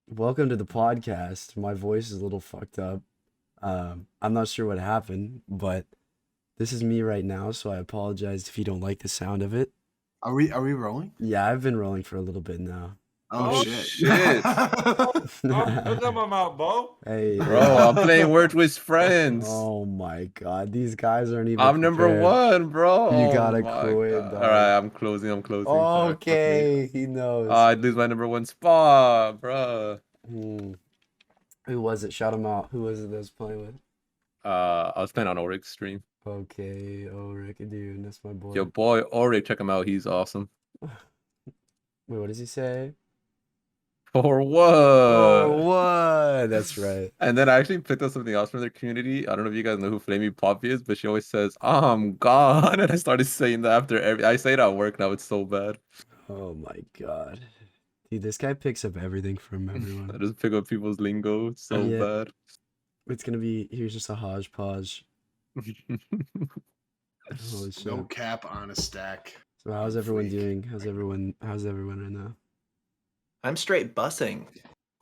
Welcome to the podcast. My voice is a little fucked up. I'm not sure what happened, but this is me right now, so I apologize if you don't like the sound of it. Are we rolling? Yeah, I've been rolling for a little bit now. Oh, Oh, shit. shit. Look at my mouth, bro. Hey, Bro, I'm playing Words with Friends. oh my god, these guys aren't even I'm number prepared. one, bro. You Oh gotta my quit, God. dog. All right, I'm closing. Alright, fuck me. Okay, he knows. I'd lose my number one spot, bro. Who was it? Shout him out. Who was it that was playing with? I was playing on Oric's stream. Okay, Rick, dude, that's my boy. Your boy Oric, check him out. He's awesome. Wait, what does he say? For what? Oh, what? That's right. And then I actually picked up something else from their community. I don't know if you guys know who Flamey Poppy is, but she always says, "I'm gone," and I started saying that after I say it at work now. It's so bad. Oh my god. Dude, this guy picks up everything from I everyone. just pick up people's lingo. It's so Yeah. bad. It's gonna be, here's just a hodgepodge. Holy shit. No cap on a stack. So how's everyone Freak. doing? How's everyone right now? I'm straight bussing.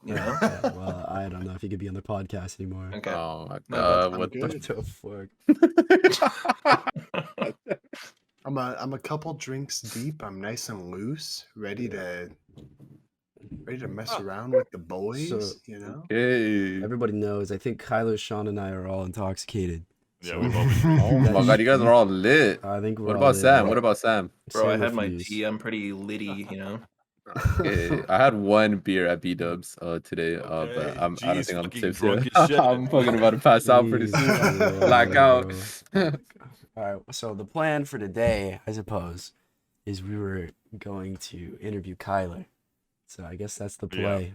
You know? Yeah, well, I don't know if you could be on the podcast anymore. Okay. Oh my My god, I'm what good. What the fuck? I'm a couple drinks deep. I'm nice and loose, ready to mess around with the boys, So- you know? Okay. Everybody knows, I think Kyler, Sean, and I are all intoxicated. Yeah, So- we've all been Oh my god, you guys are all lit. I think we're What all about lit, Sam? bro. What about Sam? Bro, I Sam had my refused. tea. I'm pretty litty, you know? Okay, I had one beer at B-Dubs today, but Okay, I don't G's think I'm fucking tipsy. drunk as shit. I'm fucking about to pass out pretty Jeez, soon. bro, Black out. bro. All right, so the plan for today, I suppose, is we were going to interview Kyler. So I guess that's the Yeah. play.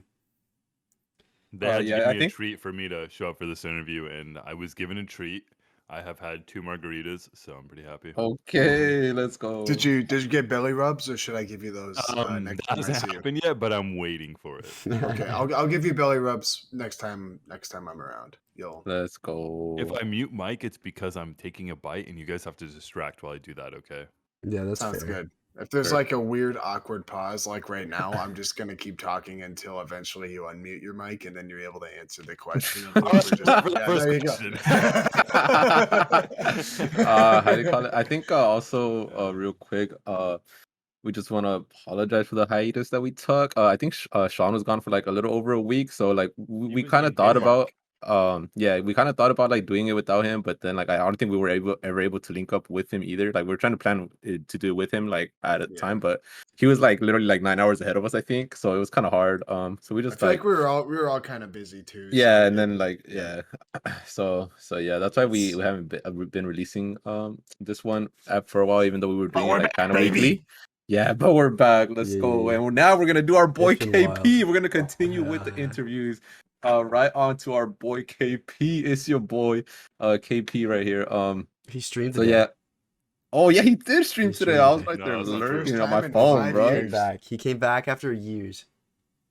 They had to yeah, give I me a think- treat for me to show up for this interview, and I was given a treat. I have had 2 margaritas, so I'm pretty happy. Okay, let's go. Did you get belly rubs, or should I give you those next that time I hasn't see you? happened yet, but I'm waiting for it. Okay, I'll give you belly rubs next time I'm around. You'll Let's go. If I mute Mike, it's because I'm taking a bite, and you guys have to distract while I do that, okay? Yeah, that's sounds fair. good. If there's Sure. like a weird awkward pause like right now, I'm just gonna keep talking until eventually you unmute your mic and then you're able to answer the question. For the first there you go. How do you call it? I think also real quick, we just want to apologize for the hiatus that we took. I think Sean was gone for like a little over a week, so like we was kind in of thought Denmark. about we kind of thought about like doing it without him, but then like I don't think we were ever able to link up with him either. Like we were trying to plan it to do it with him like at a Yeah. time, but he was like literally like 9 hours ahead of us, I think. So it was kind of hard. So we I just feel like we were all kind of busy too. yeah, so and it- then like yeah, so yeah, that's why we haven't been releasing this one for a while, even though we were doing it we're like back, kind of baby. weekly. Yeah, but we're back. Let's go, Yeah. and now we're gonna do our boy It's been KP. wild. We're gonna continue with the interviews. Right on to our boy KP. It's your boy, KP right here. He streamed So today. yeah. Oh yeah, he did stream He today. streamed I was today. right No, there it was the first lurking on time my in phone, 5 bro. He years. came back. He came back after years.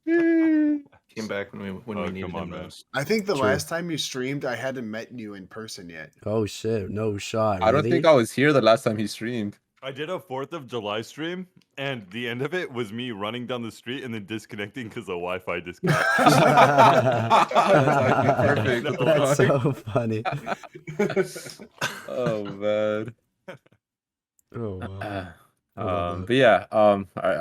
Came back when we Oh, needed come on, him man. most. I think the True. last time you streamed, I hadn't met you in person yet. Oh shit, no shot. I don't really? think I was here the last time he streamed. I did a 4th of July stream, and the end of it was me running down the street and then disconnecting because the Wi-Fi disconnected. That's actually perfect. That's so funny. Oh man. Oh wow. I love that. But yeah,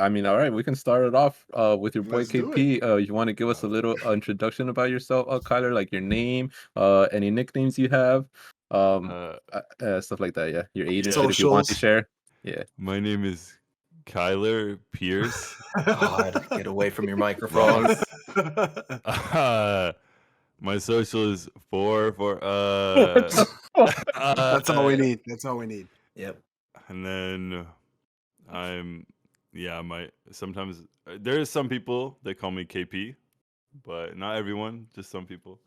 I mean, all right, we can start it off with your boy Let's do KP. You want to give us a little introduction about yourself, Kyler, like your name, any nicknames you have, stuff like that. Yeah, your age and shit if you want to Socials. share. Yeah. My name is Kyler Pierce. God, get away from your microphone. My social is 4 for That's all we need. That's all we need. Yep. And then sometimes there's some people that call me KP, but not everyone, just some people.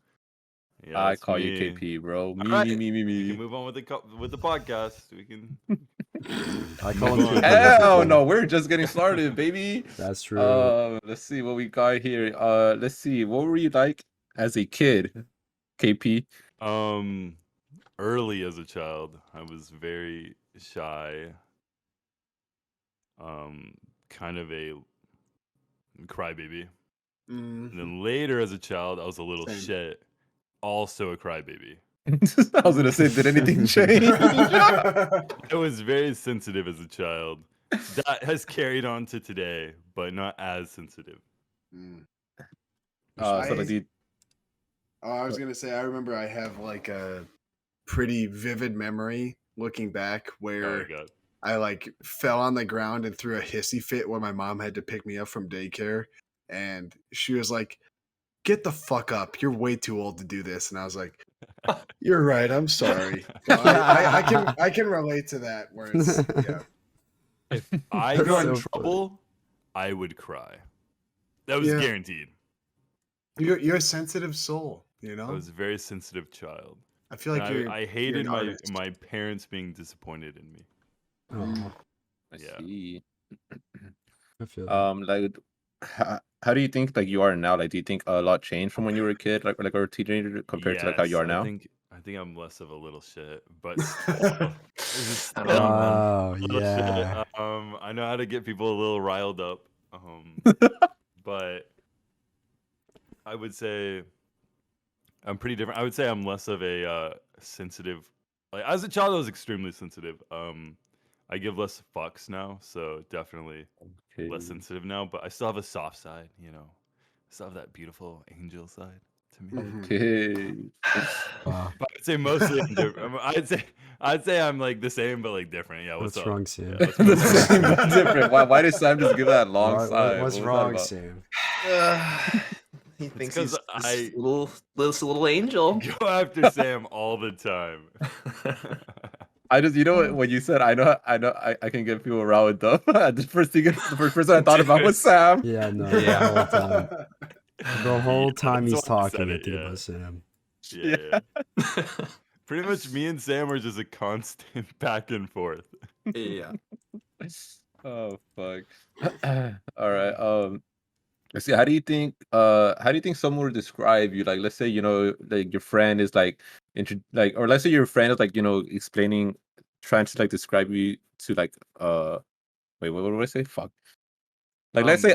Yeah, I that's call you me. KP, bro. Me, Alright, me, me, me, We can me. move on with the podcast. We can. I call him Move on. KP. That's Hell cool. no, we're just getting started, baby. That's true. Let's see what we got here. Let's see, what were you like as a kid, KP? Early as a child, I was very shy. Kind of a crybaby. Mm, And then later as a child, I was a little Same. shit, also a crybaby. I was gonna say, did anything change? I was very sensitive as a child. That has carried on to today, but not as sensitive. mm. So like, I- do you, Oh, I was gonna say, I remember I have like a pretty vivid memory looking back Oh where my god. I like fell on the ground and threw a hissy fit when my mom had to pick me up from daycare, and she was like, "Get the fuck up! You're way too old to do this." And I was like, "You're right. I'm sorry." So I can relate to that. Where it's yeah. If I That's got in so funny. trouble, I would cry. That was Yeah. guaranteed. You're a sensitive soul. You I know. was a very sensitive child. I feel And like you're. I you're hated an artist. my parents being disappointed in me. Oh, I Yeah. see. I feel that. Like, how do you think like you are now? Like, do you think a lot changed from when you were a kid, like or a teenager, compared to like how you Yes, are now? I think I'm less of a little shit, but still, I don't know, man. Oh, little yeah. shit. I know how to get people a little riled up. But I would say I'm pretty different. I would say I'm less of a sensitive. Like as a child, I was extremely sensitive. I give less fucks now, so definitely less sensitive now. But I still have a soft side, you know. I still have that beautiful angel side to me. Mhm. Okay. Wow. But I'd say mostly I'm different. I'd say I'm like the same but like different. Yeah, what's What's up? wrong, Sam? Yeah, what's The going on? same but different. Why did Sam just give that long Why- sigh? What's What was that wrong, about? Sam? He thinks 'cause he's this little angel. Go after Sam all the time. I just, you know what, when you said, I can get people riled up. The first person I thought about was Sam. Yeah, no, Yeah. the whole time. The whole Yeah, time that's he's why I said talking, I it, think yeah. about Sam. Yeah. Pretty much me and Sam are just a constant back and forth. Yeah. Oh fuck. All right. Let's see. How do you think someone would describe you? Like, let's say, like your friend is like or let's say your friend is like, explaining, trying to like describe you to like wait, what did I say? Fuck. Like, let's say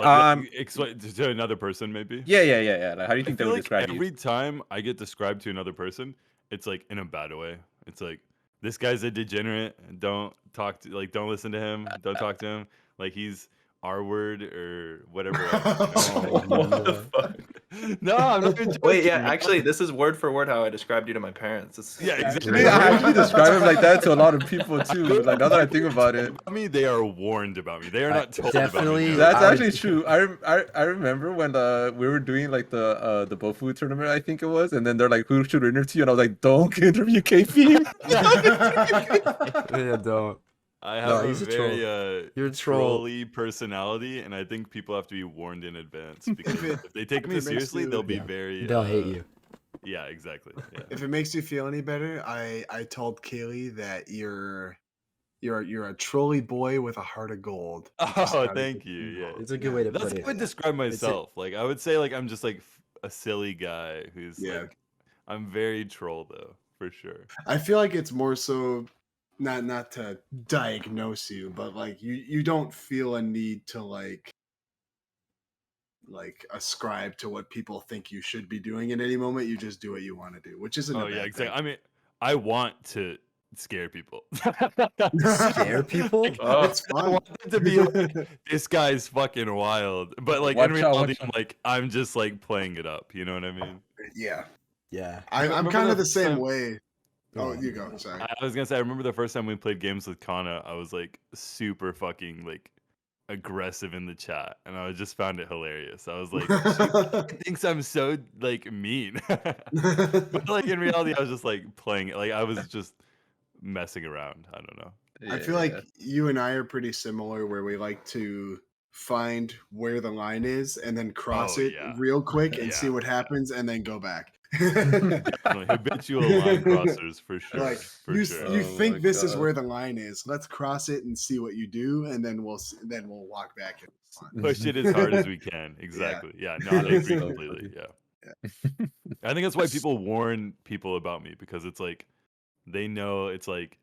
explain to another person, maybe. yeah. Like, how do you I think they feel would like describe you? every time I get described to another person, it's like in a bad way. It's like this guy's a degenerate. Don't listen to him. Don't talk to him. Like he's R word or whatever else. Oh, What the no. fuck? No, I'm not even joking. Wait, yeah, man. actually, this is word for word how I described you to my parents. It's Yeah, exactly. Actually, I actually describe him like that to a lot of people too. Like, now that I think about it. About me, they are warned about me. They are not told definitely- about me. That's I would- actually true. I remember when we were doing like the BOIII tournament, I think it was, and then they're like, "Who should we interview?" And I was like, "Don't interview KP." Yeah, don't. I have No, a he's a very You're a troll. trolly personality, and I think people have to be warned in advance because it- if they take if me it makes seriously, you- they'll be Yeah. very. They'll hate you. Yeah, exactly. Yeah. If it makes you feel any better, I told Kaylee that you're a trolley boy with a heart of gold. Oh, thank you. Yeah, It's a good way to that's put how it. I would describe myself. Like I would say, like I'm just like a silly guy who's Yeah. like, I'm very troll though, for sure. I feel like it's more so not to diagnose you, but like you don't feel a need to like ascribe to what people think you should be doing in any moment. You just do what you want to do, which isn't Oh a yeah, bad exactly. thing. I mean, I want to scare people. Scare people? Like, Oh. It's I fun. want it to be like, this guy's fucking wild, but like Watch in out, reality, watch I'm just like playing it up. You know what I mean? Yeah, Yeah. I'm Remember kind of the the same time- way. Oh, Yeah. you go. Sorry. I was gonna say, I remember the first time we played games with Kana, I was like super fucking like aggressive in the chat, and I just found it hilarious. I was like, she thinks I'm so like mean, but like in reality, I was just like playing it. Like I was just messing around. I don't know. I feel like you and I are pretty similar, where we like to find where the line is and then cross Oh, it yeah. real quick and see Yeah, what happens and then go back. Definitely habitual line crossers for sure. Like for you, sure. you Oh think my this is God. where the line is. Let's cross it and see what you do, and then we'll walk back. Push it as hard as we can. Exactly. Yeah. No, I That's agree so completely. funny. Yeah. I think that's why people warn people about me, because it's like they know it's like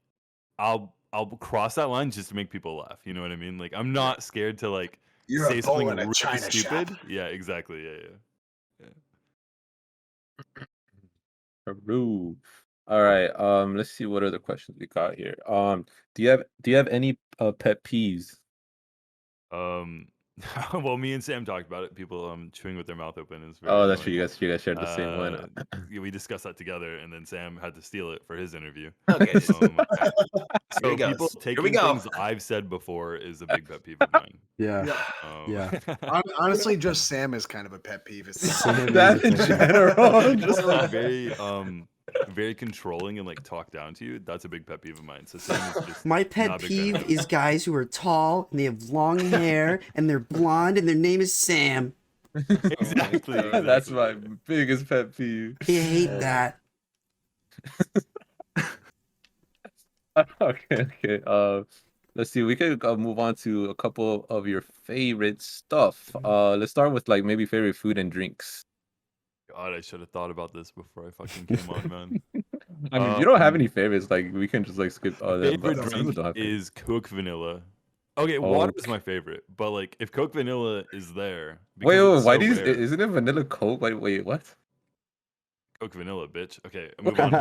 I'll cross that line just to make people laugh. You know what I mean? Like I'm not scared to like You're say a something bull in a really china shop. stupid. Yeah, exactly. Yeah. Peru. All right. Let's see what other questions we got here. Do you have any pet peeves? Well, me and Sam talked about it. People chewing with their mouth open is very Oh, that's true. annoying. You guys shared the same one. Yeah, we discussed that together, and then Sam had to steal it for his interview. Okay. So Here he people goes. Here we taking go. things I've said before is a big pet peeve of mine. Yeah. Yeah. Yeah. Honestly, just Sam is kind of a pet peeve. It's Sam is That a in pet peeve. general. Just like very controlling and like talk down to you. That's a big pet peeve of mine. So Sam is just My not pet a big fan peeve of is guys who are tall and they have long hair and they're blonde and their name is Sam. Exactly, Oh my God, that's my exactly. biggest pet peeve. I hate that. Okay. Let's see. We could move on to a couple of your favorite stuff. Let's start with like maybe favorite food and drinks. God, I should have thought about this before I fucking came on, man. I mean, if you don't have Um, any favorites, like we can just like skip all that. Favorite But some drink don't have favorites. is Coke Vanilla. Okay, water is my favorite, but like if Coke Vanilla is there, Wait, because it's why so do you? rare, Isn't it vanilla Coke? Wait, what? Coke Vanilla, bitch. Okay, move on.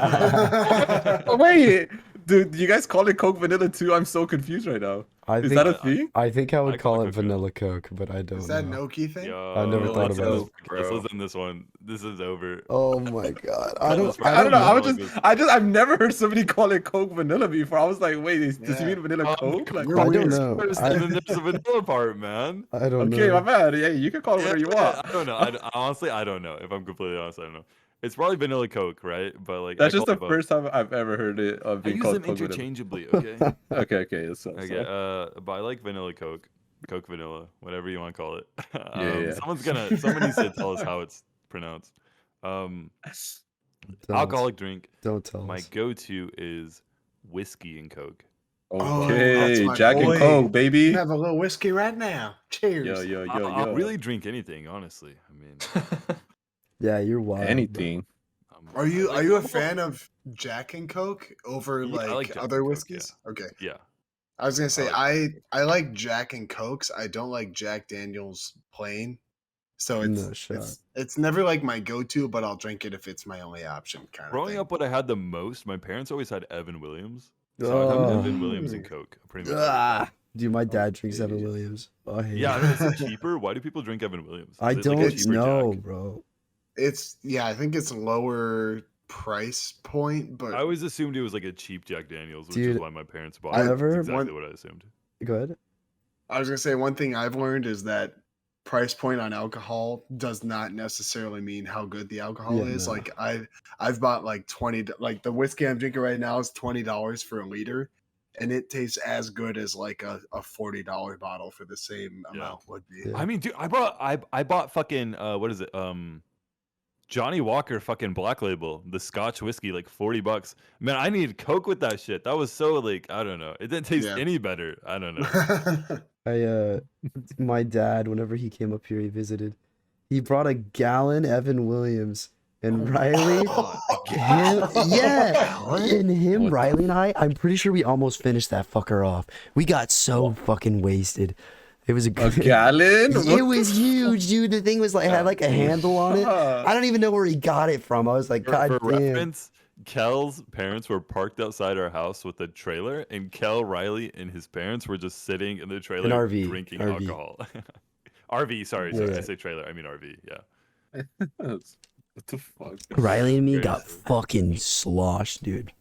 Oh, wait, dude, you guys call it Coke Vanilla too? I'm so confused right now. I Is think that a thing? I think I would I call call it it Coke Vanilla. vanilla Coke, but I don't Is that know. Noki thing? Yo, I never thought let's about end it. this- Let's end this one. This is over. Oh my god. I Tell don't us I don't know. I don't know. I've never heard somebody call it Coke Vanilla before. I was like, wait, does he Yeah. mean vanilla Coke? Like, You're I weird. don't know. And then there's the vanilla part, man. I don't okay, know. my bad. Yeah, you can call it whatever you want. I don't know. Honestly, I don't know. If I'm completely honest, I don't know. It's probably vanilla Coke, right? But like, That's I just call the it both. first time I've ever heard it I being use called them Coke Vanilla. interchangeably. Okay. Okay. Okay. But I like vanilla Coke, Coke Vanilla, whatever you want to call it. Yeah. Someone needs to tell us how it's pronounced. Don't, Alcoholic drink. don't tell My us. go-to is whiskey and Coke. Oh, Okay, that's my Jack boy. and Coke, You baby. have a little whiskey right now. Cheers. Yo. I'll really drink anything, honestly. I mean, Yeah, you're wild. bro. Anything. Are you a fan of Jack and Coke over Yeah, I like Jack other and Coke, whiskeys? Okay. yeah. I was gonna say I I like Jack and Cokes. I don't like Jack Daniels plain. So No shot. it's never like my go-to, but I'll drink it if it's my only option. Kind of Growing thing. up, what I had the most, my parents always had Evan Williams. So I'd have Oh. Evan Williams and Coke. Pretty much. every time. Ah, dude, my dad drinks Okay. Evan Williams. Oh, I hate Yeah, I it. don't know, is it cheaper? Why do people drink Evan Williams? I Is it like a don't cheaper know, Jack? bro. I think it's lower price point, but I always assumed it was like a cheap Jack Daniels, which is Dude, why my parents bought I it. never- That's exactly One- what I assumed. Go ahead. I was gonna say one thing I've learned is that price point on alcohol does not necessarily mean how good the alcohol Yeah, is. no. Like I've bought like like the whiskey I'm drinking right now is $20 for a liter, and it tastes as good as like a $40 bottle for the same Yeah. amount would be. Yeah. I mean, dude, I bought fucking what is it? Johnny Walker fucking Black Label, the Scotch whiskey, like $40. Man, I needed Coke with that shit. That was so like, I don't know. It didn't taste Yeah. any better. I don't know. My dad, whenever he came up here, he visited. He brought a gallon Evan Williams, and Riley, Gallon? What the Riley and I'm pretty sure we almost finished that fucker off. We got so fucking wasted. It was a A good. gallon? It was huge, dude. The thing was like had like a handle on it. I don't even know where he got it from. I was like, For God damn. reference, Kel's parents were parked outside our house with a trailer, and Kel, Riley, and his parents were just sitting in the trailer RV, drinking RV. alcohol. RV, sorry. Yeah. I say trailer. I mean RV. Yeah. What the fuck? Riley and me Very got fucking sloshed, dude.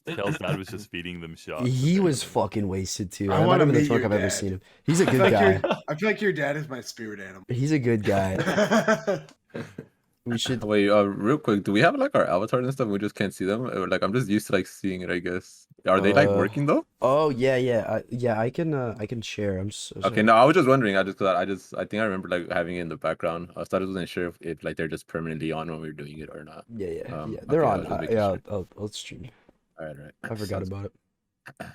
Kel's dad was just feeding them shots. He was fucking wasted too. I I might wanna have been the meet drunk your I've ever dad. seen him. He's a I good feel guy. I feel like your dad is my spirit animal. He's a good guy. We should. Wait, real quick, do we have like our avatars and stuff? We just can't see them. Or, like, I'm just used to like seeing it. I guess. Are they like working though? Oh yeah. I can share. I'm so Okay, no, I was just wondering. I think I remember like having it in the background. I wasn't sure if like they're just permanently on when we were doing it or not. Yeah. They're okay, I on. was just making Yeah, sure. I'll stream. All right. I forgot about it.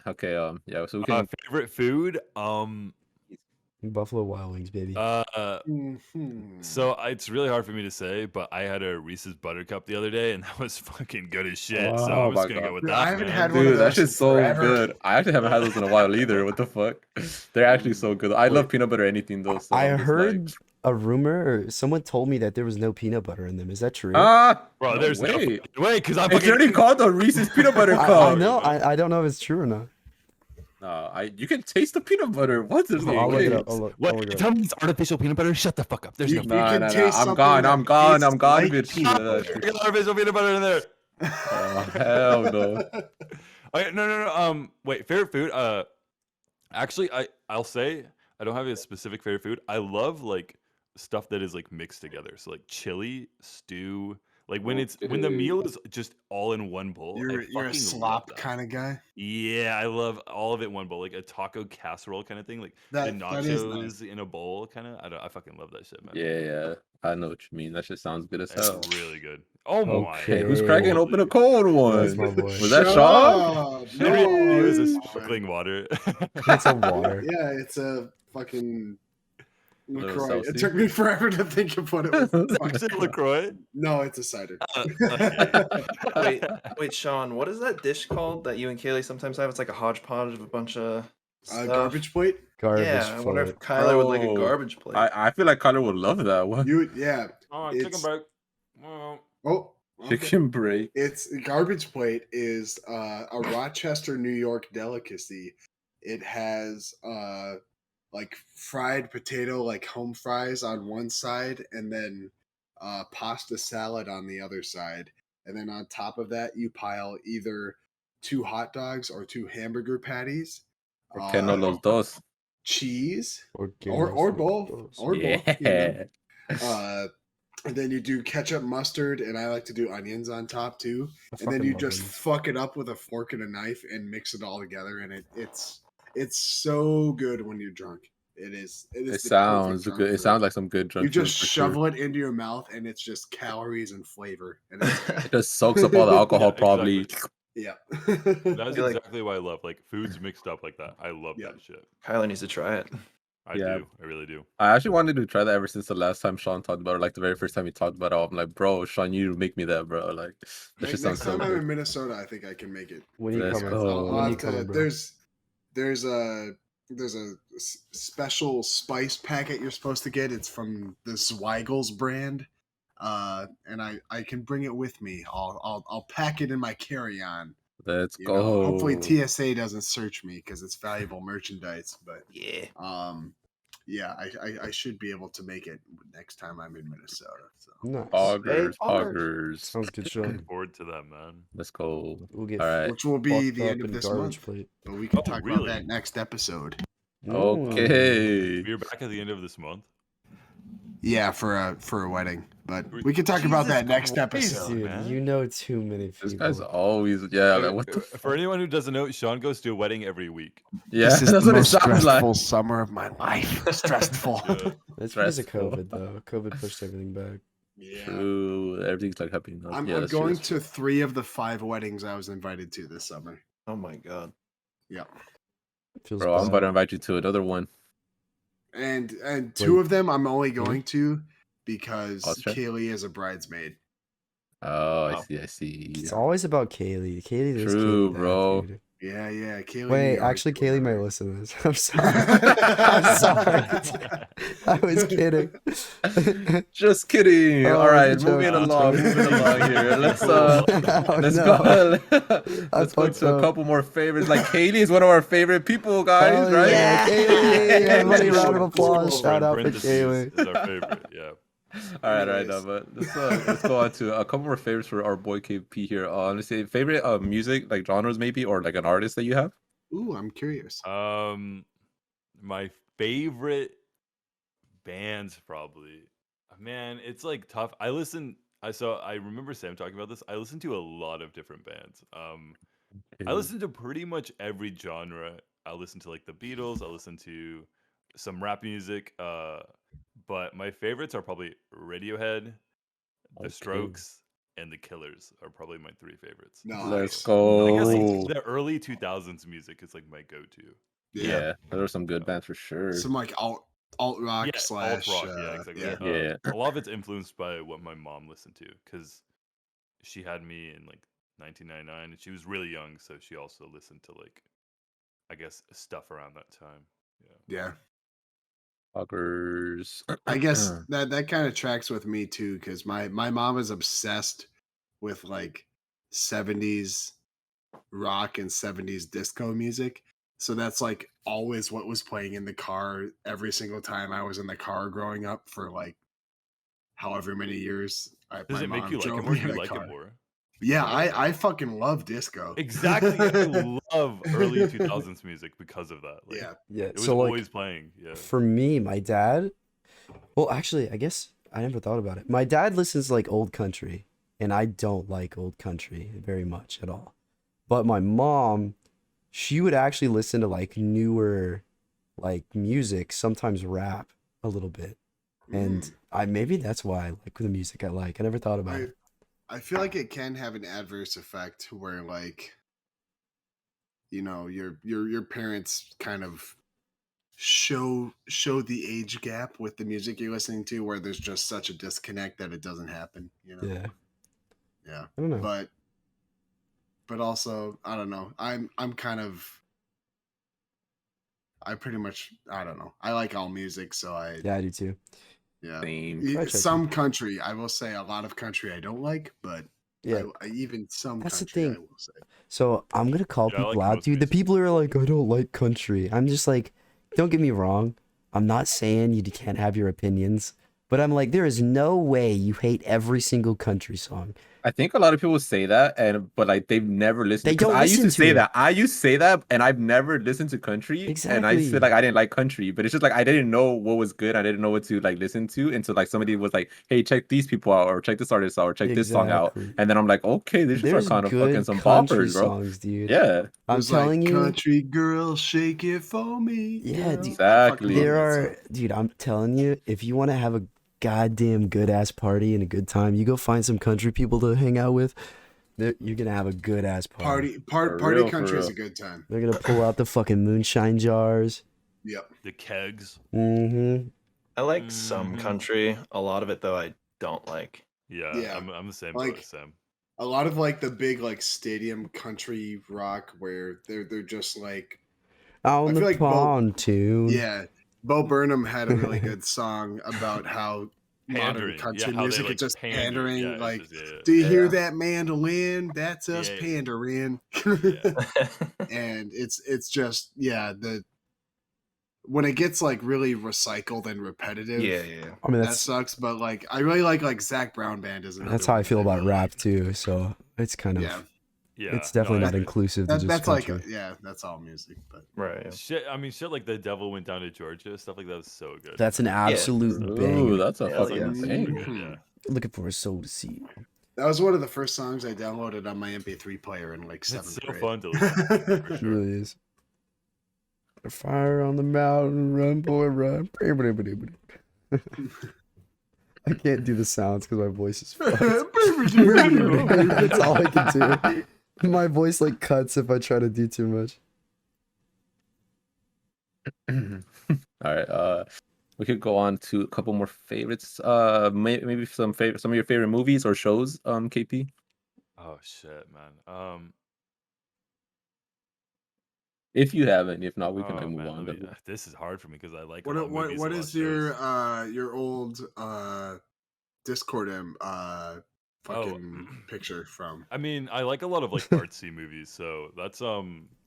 Okay. Yeah. So we can. Favorite food? Buffalo Wild Wings, baby. Mhm. So it's really hard for me to say, but I had a Reese's Buttercup the other day, and that was fucking good as shit. So Oh I'm my just gonna God. go with Dude, that. I haven't man. had one of Dude, that those in shit's so forever. good. I actually haven't had those in a while either. What the fuck? They're actually so good. I love Wait, peanut butter anything though. So I I'm just heard a rumor, or someone told me that there was no peanut butter in them. Is that true? Bro, No there's no way. fucking way, because I'm It's fucking already eating- called the Reese's peanut butter I cup. know. I don't know if it's true or not. No, you can taste the peanut butter. What? There's no I'll look way. it up. I'll look What? it up. Tell me it's artificial peanut butter? Shut the fuck up. There's You, no you Nah, can nah, taste nah. I'm something gone. that I'm gone. I'm tastes gone. like Bitch. peanut fucking artificial peanut butter in there. Oh hell no. Okay, no. Wait, favorite food? Actually, I'll say I don't have a specific favorite food. I love like stuff that is like mixed together. So like chili, stew, like when the meal is just all in one bowl. You're I a fucking love slop that. kind of guy. Yeah, I love all of it in one bowl, like a taco casserole kind of thing, like the That is nachos nice. in a bowl, kind of. I fucking love that shit, man. Yeah. I know what you mean. That shit sounds good as hell. It's really good. Oh my! Hey, who's cracking Okay. open a cold one? That's my boy. Was that Sean? Sean! Maybe it was a No, sparkling water. It's a water. Yeah, it's a fucking Little LaCroix. It Celsius. took me forever to think of what it was. Is it LaCroix? No, it's a cider. Okay. Wait, Sean, what is that dish called that you and Kaylee sometimes have? It's like a hodgepodge of a bunch of stuff. Garbage plate. Garbage Yeah, I wonder if plate. Kyler would like a Bro, garbage plate. I feel like Kyler would love that one. Yeah. Oh, It's- chicken break. Oh. Oh, okay. Chicken break. It's garbage plate is a Rochester, New York delicacy. It has like fried potato, like home fries on one side, and then pasta salad on the other side. And then on top of that, you pile either 2 hot dogs or 2 hamburger patties, Or que no los dos. cheese, Or or both, or both. You know? Yeah. And then you do ketchup, mustard, and I like to do onions on top too. I And then fucking you love just onions. fuck it up with a fork and a knife and mix it all together, and it's so good when you're drunk. It is. It is. It the sounds perfect drunk good. It food. sounds like some good drunk You just food for shovel sure. it into your mouth, and it's just calories and flavor. And it's good. It just soaks up all the alcohol, Yeah, probably. exactly. Yeah. That's feel like- exactly what I love. Like foods mixed up like that. I love Yeah. that shit. Kyler needs to try it. I Yeah. do. I really do. I actually wanted to try that ever since the last time Sean talked about it. Like the very first time he talked about it, I'm like, bro, Sean, you make me that, bro. Like, that Next shit sounds so time I'm in good. Minnesota, I think I can make it. When you Let's coming? go. I'll When you have to- coming, bro? there's a special spice packet you're supposed to get. It's from the Zweigel's brand, and I can bring it with me. I'll pack it in my carry-on. Let's You go. know, hopefully TSA doesn't search me because it's valuable merchandise. But Yeah. yeah, I should be able to make it next time I'm in Minnesota. So Nice. Poggers, Hey, poggers. Sounds good, Sean. Looking forward to that, man. Let's go. We'll get All right. which will be fucked the up end of in this garbage month. plate. But we can Oh, talk about really? that next episode. Okay. We're back at the end of this month. Yeah, for a wedding. But we can talk about that next Christ, episode. Dude, man. you know too many people. This guy's always, yeah, like, what the For anyone who doesn't know, Sean goes to a wedding every week. Yeah, This is that's the what it most sounds stressful like. summer of my life. Stressful. Yeah. That's because of stressful. COVID, though. COVID pushed everything back. Yeah. True. Everything's like happening. I'm Yeah, that's true, going that's true. to 3 of the 5 weddings I was invited to this summer. Oh my god. Yeah. Feels Bro, I'm bad. about to invite you to another one. And 2 of them I'm only Hmm? going to because Austria? Kaylee is a bridesmaid. Oh, Wow. I see. It's always about Kaylee. Kaylee is True, Kaylee, bro. dude. Yeah, Kaylee. Wait, you always actually, go Kaylee there. might listen to this. I'm sorry. I'm sorry. I was kidding. Just kidding. Oh, All right, it's a moving joke. along, moving along here. Let's Oh, let's no. go. I Let's go fucked to a up. couple more favorites. Like Kaylee is one of our favorite people, guys, Oh, right? yeah, Kaylee. Everybody, Scroll- round of applause. scroll Shout out for parentheses Kaylee. Is our favorite. Yeah. All right, Anyways. no, but let's go on to a couple more favorites for our boy KP here. Let's say favorite music like genres maybe, or like an artist that you have. Ooh, I'm curious. My favorite bands probably. Man, it's like tough. I remember Sam talking about this. I listen to a lot of different bands. I listen to pretty much every genre. I listen to like the Beatles. I listen to some rap music. But my favorites are probably Radiohead, The Okay. Strokes, and The Killers are probably my 3 favorites. No, Let's I guess go. the early 2000s music is like my go-to. Yeah, there are some good bands for sure. Some like alt rock Yeah, alt slash. rock. Yeah, exactly. Yeah. Yeah. A lot of it's influenced by what my mom listened to because she had me in like 1999, and she was really young, so she also listened to like, I guess, stuff around that time. Yeah. Yeah. Fuckers. I guess that kind of tracks with me too, because my mom is obsessed with like 70s rock and 70s disco music. So that's like always what was playing in the car every single time I was in the car growing up for like however many years. Does My it make mom you like it drove more? me Do in you a like it car. more? Yeah, Okay. I fucking love disco. Exactly. I love early 2000s music because of that. Like, Yeah. Yeah. it was So always like playing. Yeah. for me, my dad. Well, actually, I guess I never thought about it. My dad listens to like old country, and I don't like old country very much at all. But my mom, she would actually listen to like newer, like music, sometimes rap a little bit, and Mm. I maybe that's why I like the music I like. I never thought about it. I feel like it can have an adverse effect where like your parents kind of show the age gap with the music you're listening to, where there's just such a disconnect that it doesn't happen. Yeah, Yeah. I don't know. But also I don't know. I'm kind of I pretty much I don't know. I like all music, so Yeah, I do too. yeah. Same. I try Some country, I will say a lot of country I don't like, but Yeah, even some that's the country I thing. will say. So I'm gonna call Yeah, I like people out, most dude. The music. people who are like, I don't like country. I'm just like, don't get me wrong. I'm not saying you can't have your opinions, but I'm like, there is no way you hate every single country song. I think a lot of people say that, but like they've never listened. They Because don't I used listen to say to it. that. I used to say that, and I've never listened to country. And I Exactly. said like I didn't like country, but it's just like I didn't know what was good. I didn't know what to like listen to until like somebody was like, "Hey, check these people out, or check this artist out, or check this song out." Exactly. And then I'm like, "Okay, this is There's kind of fucking good some country poppers, bro." songs, dude. Yeah, I'm It's telling like, you. country girl, shake it for me. Yeah, girl. dude. I fucking exactly. love There that are, song. dude, I'm telling you, if you want to have a goddamn good ass party and a good time, you go find some country people to hang out with. You're gonna have a good ass party. For Party real, for country is a real. good time. They're gonna pull out the fucking moonshine jars. Yep. The kegs. Mm-hmm. I like some Mhm. country. A lot of it though I don't like. Yeah, Yeah, I'm the same like- boat as Sam. A lot of like the big like stadium country rock where they're just like On I the feel like pontoon. yeah. Bo Burnham had a really good song about how modern Pandering. country Yeah, how music they is just pander. pandering. Yeah, it's Like, just, yeah. do you hear Yeah. that mandolin? That's us Yeah. pandering. Yeah. And it's just the when it gets like really recycled and repetitive. yeah. I mean, That that's sucks, but like I really like Zach Brown Band is another that's how I one feel that about really rap like. too. So it's kind of, Yeah. Yeah. it's definitely no, I not agree. inclusive to just That's like country. that's all music, but Right. Yeah. Shit. I mean, shit like The Devil Went Down to Georgia. Stuff like that was so good. That's an absolute Ooh, banger. that's a Yeah, fucking yeah. Super banger. good, yeah. Looking for a soul to see. that was one of the first songs I downloaded on my MP3 player in like It's seventh so grade. fun to listen to, for It sure. really is. A fire on the mountain, run, boy, run. I can't do the sounds because my voice is fucked. That's all I can do. My voice like cuts if I try to do too much. All right. We could go on to a couple more favorites. Maybe some of your favorite movies or shows. KP. Oh shit, man. If you haven't, if not, we can Oh like move man, on. this is hard for me because I like a lot of what movies, what a lot is of shows. your old Discord fucking Oh. picture from? I mean, I like a lot of like artsy movies. So that's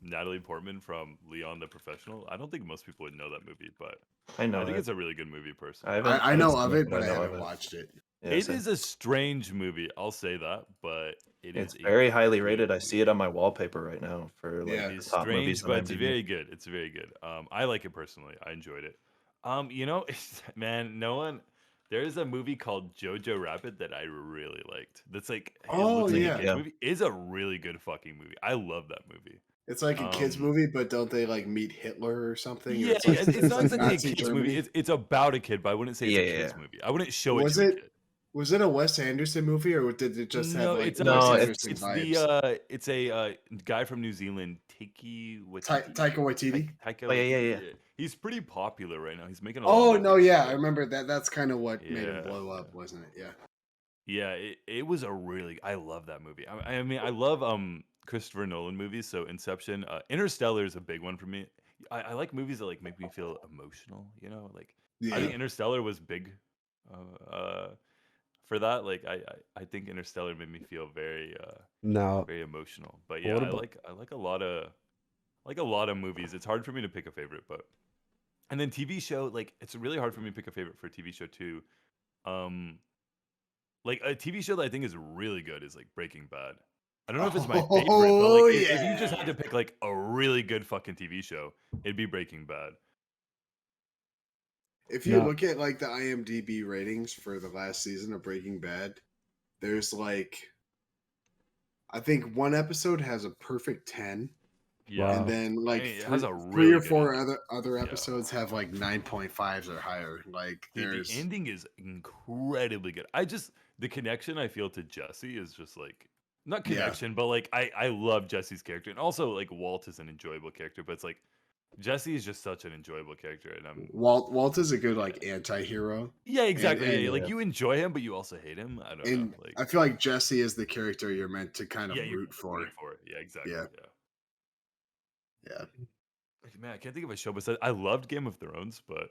Natalie Portman from Leon the Professional. I don't think most people would know that movie, but I know. I think it. it's a really good movie personally. I know of seen it, but I know haven't of it. watched it. Yeah, It same. is a strange movie, I'll say that, but It's a very highly good rated. I see movie. it on my wallpaper right now for like Yeah. the It's top strange, movies on but it's IMDb. very good. It's very good. I like it personally. I enjoyed it. You know, man, no one. There is a movie called Jojo Rabbit that I really liked. That's like it Oh, looks like yeah. a kids Yeah. movie. It's a really good fucking movie. I love that movie. It's like a kids Um, movie, but don't they like meet Hitler or something? Or Yeah, it's not like exactly a Nazi kids Germany? movie. It's about a kid, but I wouldn't say it's a Yeah, kids yeah. movie. I wouldn't show it Was to a it- kid. Was it a Wes Anderson movie, or did it just have No, like it's Wes No, Anderson it's vibes? it's a guy from New Zealand, Taika Waititi. Taika Oh yeah, yeah, Waititi, yeah. yeah. He's pretty popular right now. He's making a lot Oh of no, movies, yeah, I but remember that. That's kind of what made him yeah, blow yeah. up, wasn't it? Yeah. Yeah, it was a really I love that movie. I mean, I love Christopher Nolan movies. So Inception, Interstellar is a big one for me. I like movies that like make me feel emotional. You know, like I Yeah. think Interstellar was big for that. Like I think Interstellar made me feel very No. very emotional. But But yeah, what about I like a lot of movies. It's hard for me to pick a favorite, but and then TV show like it's really hard for me to pick a favorite for a TV show too. Um, like a TV show that I think is really good is like Breaking Bad. I don't know if it's my favorite, but Oh like if you just had yeah. to pick like a really good fucking TV show, it'd be Breaking Bad. If you no? look at like the IMDb ratings for the last season of Breaking Bad, there's like I think one episode has a perfect 10, Yeah, and Wow. then I like mean, it has three a three really or good four ending. other Yeah, episodes have like 9.5s or higher. Like dude, the there's ending is incredibly good. The connection I feel to Jesse is just like not yeah. connection, but like I love Jesse's character, and also like Walt is an enjoyable character, but it's like Jesse is just such an enjoyable character, and I'm Walt is a good yeah. like anti-hero. Yeah, and exactly. Yeah, and like you enjoy him, but you also hate him. I don't know. and Like, I feel like Jesse is the character you're meant to kind of yeah, you're root for. rooting for it. Yeah, exactly. Yeah. Yeah. Yeah. Like, man, I can't think of a show besides I loved Game of Thrones, but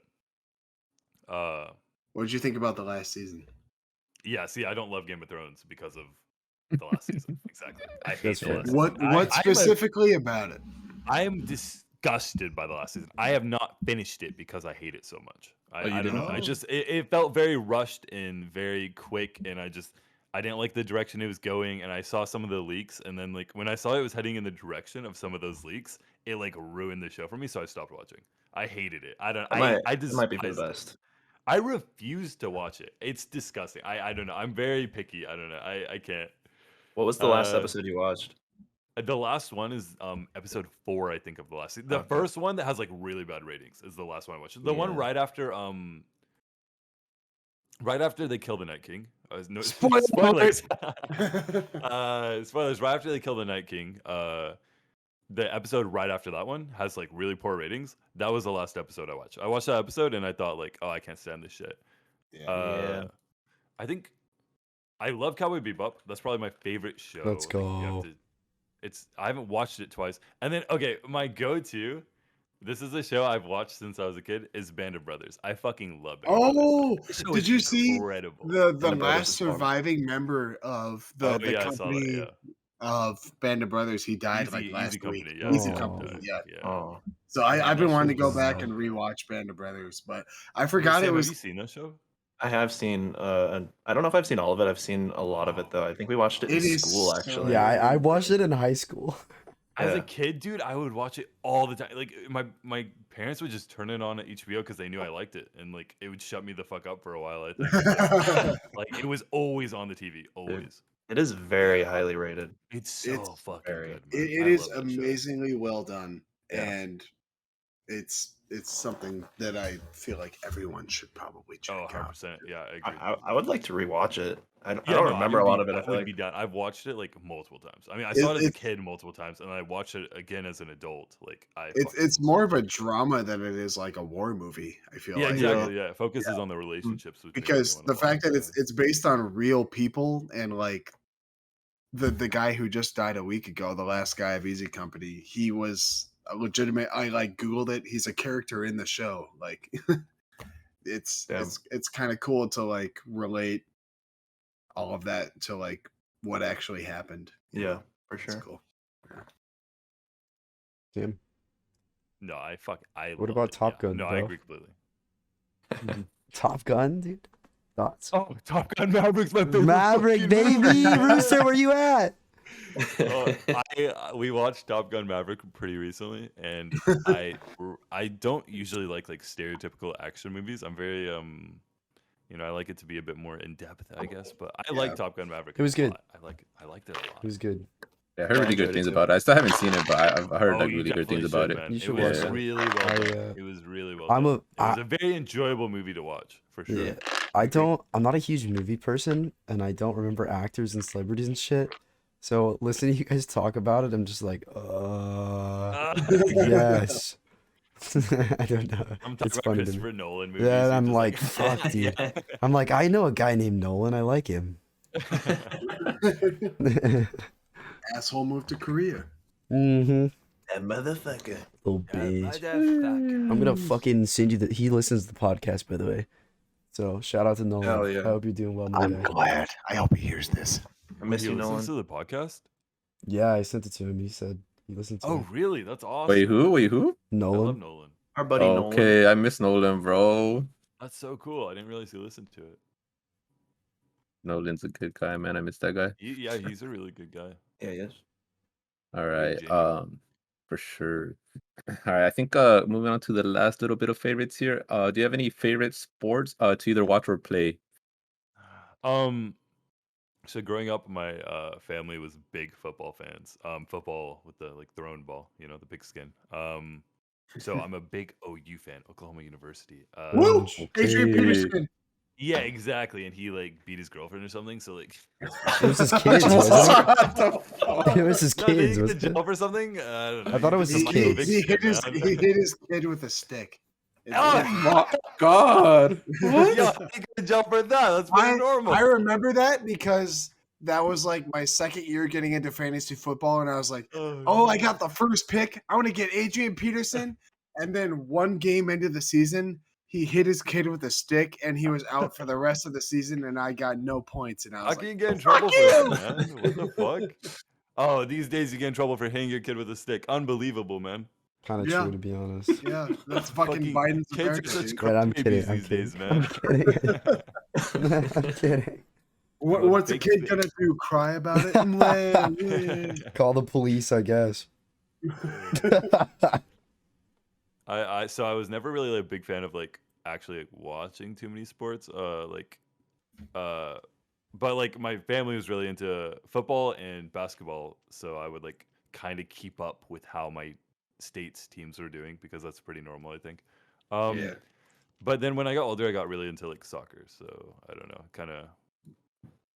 What did you think about the last season? yeah. See, I don't love Game of Thrones because of the last season. Exactly. I hate That's the fair. last season. What specifically about it? I am disgusted by the last season. I have not finished it because I hate it so much. Oh, you I don't know. didn't I Oh. just it felt very rushed and very quick, and I didn't like the direction it was going. And I saw some of the leaks, and then like when I saw it was heading in the direction of some of those leaks, it like ruined the show for me. So I stopped watching. I hated it. I don't. I It might be for the despised it. best. I refuse to watch it. It's disgusting. I don't know. I'm very picky. I don't know. I can't. What was the last Uh, episode you watched? the last one is episode 4, I think, of the last season. The Okay. first one that has like really bad ratings is the last one I watched. The one Yeah. right after they kill the Night King. No, Spoilers! spoilers. Spoilers. Right after they kill the Night King, the episode right after that one has like really poor ratings. That was the last episode I watched. I watched that episode and I thought like, oh, I can't stand this shit. Yeah. I think I love Cowboy Bebop. That's probably my favorite show. Let's Like, you have go. to- I haven't watched it twice. And then okay, my go-to, this is a show I've watched since I was a kid, is Band of Brothers. I fucking love Band of Brothers. Oh, This show did is you see incredible. the Band of Brothers last is fun. surviving member of Oh the yeah, I saw that. company Yeah. of Band of Brothers? He died like Easy last Company. week. Yeah, Easy Oh. Company. Yeah. Yeah. Oh, So Man, I've been that wanting to show go was back so and good. rewatch Band of Brothers, but I Wait, forgot Sam, it have was. you seen that show? I have seen. I don't know if I've seen all of it. I've seen a lot of it though. I think we watched it in It is school so actually. Yeah, I good. watched it in high school. As a Yeah. kid, dude, I would watch it all the time. Like my parents would just turn it on at HBO because they knew I liked it, and like it would shut me the fuck up for a while. I think. But, like it was always on the TV, always. It is very highly rated. It's so It's fucking very- good, man. It I is love that show. amazingly well done, Yeah. and it's something that I feel like everyone should probably check Oh, out. 100%. Yeah, I agree. I would like to rewatch it. I Yeah, don't no, remember a lot of it. I I feel would like be down. I've watched it like multiple times. I mean, I It- saw it as a it's- kid multiple times, and I watched it again as an adult. Like It's fucking more of love a it. drama than it is like a war movie. I feel Yeah, like exactly. Yeah, it focuses on the relationships between because everyone the involved. fact that it's based on real people and like the guy who just died a week ago, the last guy of Easy Company, he was a legitimate. I like Googled it. He's a character in the show. Like it's Damn. it's kind of cool to like relate all of that to like what actually happened. you yeah, know? for It's sure. cool. Tim, No, I What love about it. Top Yeah. Gun, No, I bro? agree completely. Top Gun, dude. Thoughts? Oh, Top Gun Maverick's my favorite. Maverick, fucking baby, movie. Rooster, where you at? We watched Top Gun Maverick pretty recently, and I don't usually like stereotypical action movies. I'm very I like it to be a bit more in depth, I guess. But I like Yeah. Top Gun Maverick. It was a good. lot. I liked it a lot. It was good. Yeah, I heard really enjoyed good it things too. about it. I still haven't seen it, but I've heard Oh, like you really good definitely things about should, it. man. You It should was watch it. really well I, done. It was really well I'm done. a- It was a very enjoyable movie to watch, for sure. Yeah. I'm not a huge movie person, and I don't remember actors and celebrities and shit. So listening to you guys talk about it, I'm just like, yes. I don't know. I'm It's talking about funny to me. Christopher Nolan movies. Yeah, and you're I'm just like, fuck, dude. Yeah. I'm like, I know a guy named Nolan. I like him. Asshole moved to Korea. Mm-hmm. That motherfucker. Little Yeah, bitch. motherfucker. I'm gonna fucking send you he listens to the podcast, by the way. So shout out to Nolan. Hell yeah. I hope you're doing well, my guy. glad. I hope he hears this. I miss He you, listens Nolan. to the podcast. Yeah, I sent it to him. He said he listened to Oh, it. really? That's awesome. Wait, who? Wait, who? I love Nolan. Nolan. Our buddy Nolan. Okay, I miss Nolan, bro. That's so cool. I didn't realize he listened to it. Nolan's a good guy, man. I miss that guy. Yeah, he's a really good guy. Yeah, yes. All Very right, genuine. for sure. All right, I think moving on to the last little bit of favorites here. Do you have any favorite sports to either watch or play? So growing up, my family was big football fans. Football with the like thrown ball, the big skin. So I'm a big OU fan, Oklahoma University. Woo! Okay. Adrian Peterson. Yeah, exactly. And he like beat his girlfriend or something. So like, It was his kids, wasn't What the fuck? it? It was his no, did he kids, get wasn't to it? jail for something? I don't know. I thought it He was did his some Michael kids. He Vick hit shit, his man. he hit his kid with a stick. Oh, My God. What? yeah, he got to jail for that. That's pretty normal. I remember that because that was like my second year getting into fantasy football, and I was like, "Oh, I got the first pick. I want to get Adrian Peterson." And then one game into the season, he hit his kid with a stick, and he was out for the rest of the season, and I got no points. And I How was can you like, get in "Fuck trouble for you!" that, man? What the fuck? Oh, these days you get in trouble for hitting your kid with a stick. Unbelievable, man. Kind of Yeah. true, to be honest. Yeah, that's fucking Biden's kids America. are such dude. But I'm babies kidding. I'm these days, kidding. man. I'm kidding. I'm kidding. What, I'm a what's a big kid fan. gonna do? Cry about it? Mwah. Call the police, I guess. So I was never really like, a big fan of like actually like, watching too many sports. But like my family was really into football and basketball, so I would like kind of keep up with how my state's teams were doing because that's pretty normal, I think. Yeah. But then when I got older, I got really into like soccer. So I don't know, kind of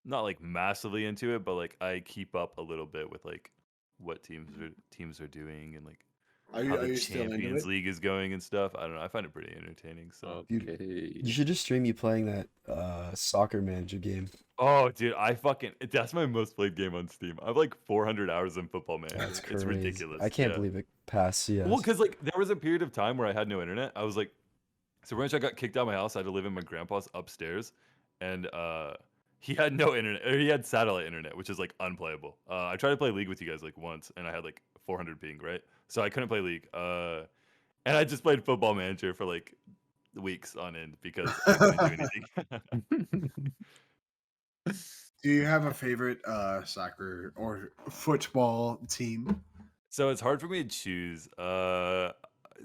not like massively into it, but like I keep up a little bit with like what teams are doing and like Are how the you still into Champions it? League is going and stuff. I don't know. I find it pretty entertaining. So. Okay. You should just stream you playing that soccer manager game. Oh, dude, that's my most played game on Steam. I have like 400 hours in Football Manager. That's It's crazy. ridiculous. I can't yeah. believe it passed CS. Well, because like there was a period of time where I had no internet. I was like, so pretty much I got kicked out of my house. I had to live in my grandpa's upstairs, and he had no internet. Or he had satellite internet, which is like unplayable. I tried to play League with you guys like once, and I had like 400 ping, right? So I couldn't play League. And I just played Football Manager for like weeks on end because I couldn't do anything. Do you have a favorite soccer or football team? So it's hard for me to choose.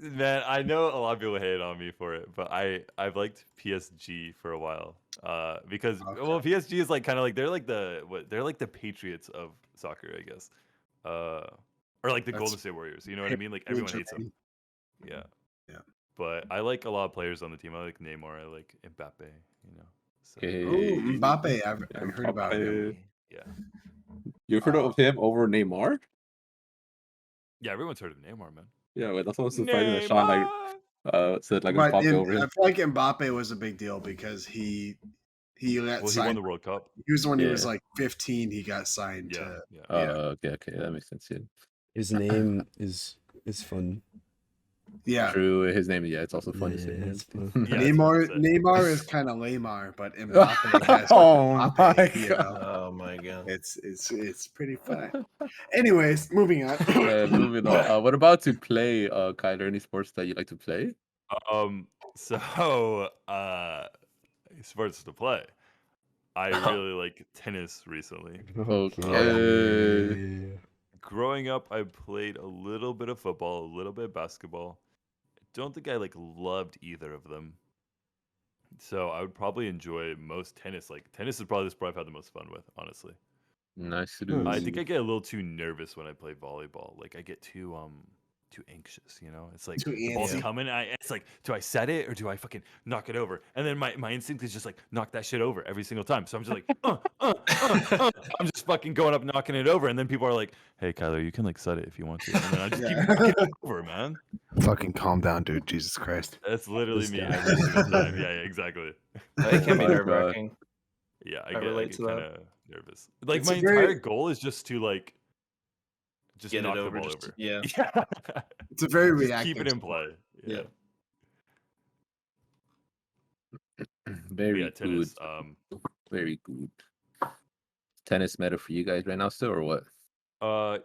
Man, I know a lot of people hate on me for it, but I've liked PSG for a while. Because well, PSG is like kind of like they're like the Patriots of soccer, I guess. Or like the That's Golden State Warriors. You know what I mean? Like everyone hates them. Yeah. Yeah. But I like a lot of players on the team. I like Neymar. I like Mbappe. You know. So, Okay. Oh, Mbappe! I've heard about him. yeah. You've heard of him over Neymar? Yeah, everyone's heard of Neymar, man. Yeah, wait, that's what was surprising that Sean said like But Mbappe over I him. feel like Mbappe was a big deal because he got Well, he signed. won the World Cup. He was when he was Yeah. like 15. He got signed Yeah. to. Yeah. Okay, that makes sense. Yeah. His name is fun. Yeah. True. His name, yeah, it's also fun to say. Yeah, man. it's fun. Yeah, that's what I said. Neymar is kind of Lamar, but Mbappe has Oh Mbappe, my you God. know. Oh my god. It's pretty funny. Anyways, moving on. Moving on. What about to play, Kyler? Any sports that you like to play? So sports to play. I really like tennis recently. Okay. Growing up, I played a little bit of football, a little bit of basketball. I don't think I like loved either of them. So I would probably enjoy most tennis. Like tennis is probably the sport I've had the most fun with, honestly. Nice to Hmm. do. I think I get a little too nervous when I play volleyball. Like I get too too anxious, you know? It's like Too the ball's antsy. coming. It's like, do I set it or do I fucking knock it over? And then my instinct is just like knock that shit over every single time. So I'm just like, I'm just fucking going up, knocking it over, and then people are like, "Hey, Kyler, you can like set it if you want to," and then I just keep Yeah. knocking it over, man. Fucking calm down, dude. Jesus Christ. That's literally This me guy. every single time. Yeah, exactly. It can be Oh my nerve God. wracking. Yeah, I I relate get to that. kind of nervous. Like It's my a very- entire goal is just to like just Get knock it the over. ball Just, over. yeah. Yeah. It's a very Just reactive keep it in sport. play. Yeah. Very Yeah, good. tennis. Very good. Tennis meta for you guys right now still, or what? Yeah,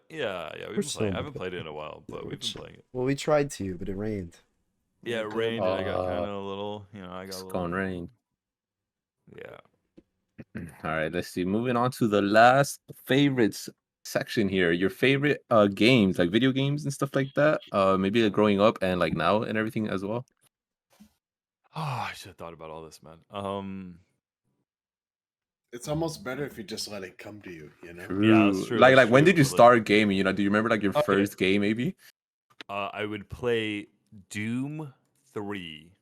We're we've been still playing. in I the haven't played it in a while, but we've been playing it. Well, we tried to, but it rained. Yeah, it good. rained and I got kind Uh, of a little, I got a It's little. going rain. Yeah. All right, let's see. Moving on to the last favorites section here. Your favorite games, like video games and stuff like that. Maybe like growing up and like now and everything as well. Oh, I should have thought about all this, man. It's almost better if you just let it come to you, you know? Yeah, that's True. true. Like That's when true. did you But like, start gaming? You know, do you remember like your Okay. first game maybe? I would play Doom 3.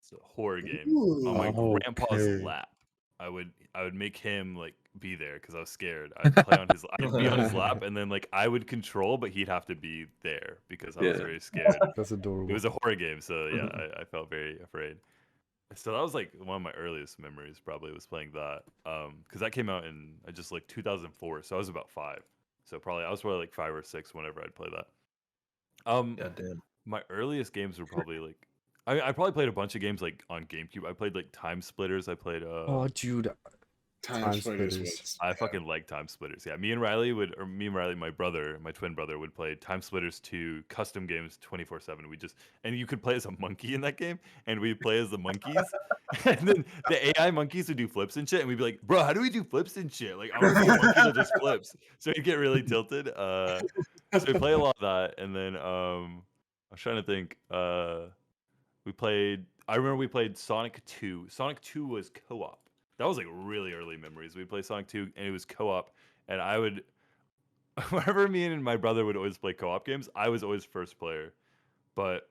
It's a horror game on my grandpa's Okay. lap. I would make him like be there because I was scared. I'd play on his. I'd be on his lap, and then like I would control, but he'd have to be there because I was Yeah. very scared. That's adorable. It was a horror game, so yeah, I felt very afraid. So that was like one of my earliest memories. Probably was playing that because that came out in just like 2004, so I was about 5. So I was probably like 5 or 6 whenever I'd play that. God damn. My earliest games were probably like I probably played a bunch of games like on GameCube. I played like Time Splitters. I played Oh, dude. Time Splitters Splitters. was. I fucking like Time Splitters. Yeah, me and Riley, my twin brother, would play Time Splitters 2 custom games 24/7. And you could play as a monkey in that game, and we'd play as the monkeys, and then the AI monkeys would do flips and shit, and we'd be like, bro, how do we do flips and shit? Like, I want to be a monkey that does flips. So he'd get really tilted. So we play a lot of that, and then I was trying to think. I remember we played Sonic 2. Sonic 2 was co-op. That was like really early memories. We'd play Sonic 2 and it was co-op. And I would, whenever me and my brother would always play co-op games, I was always first player. But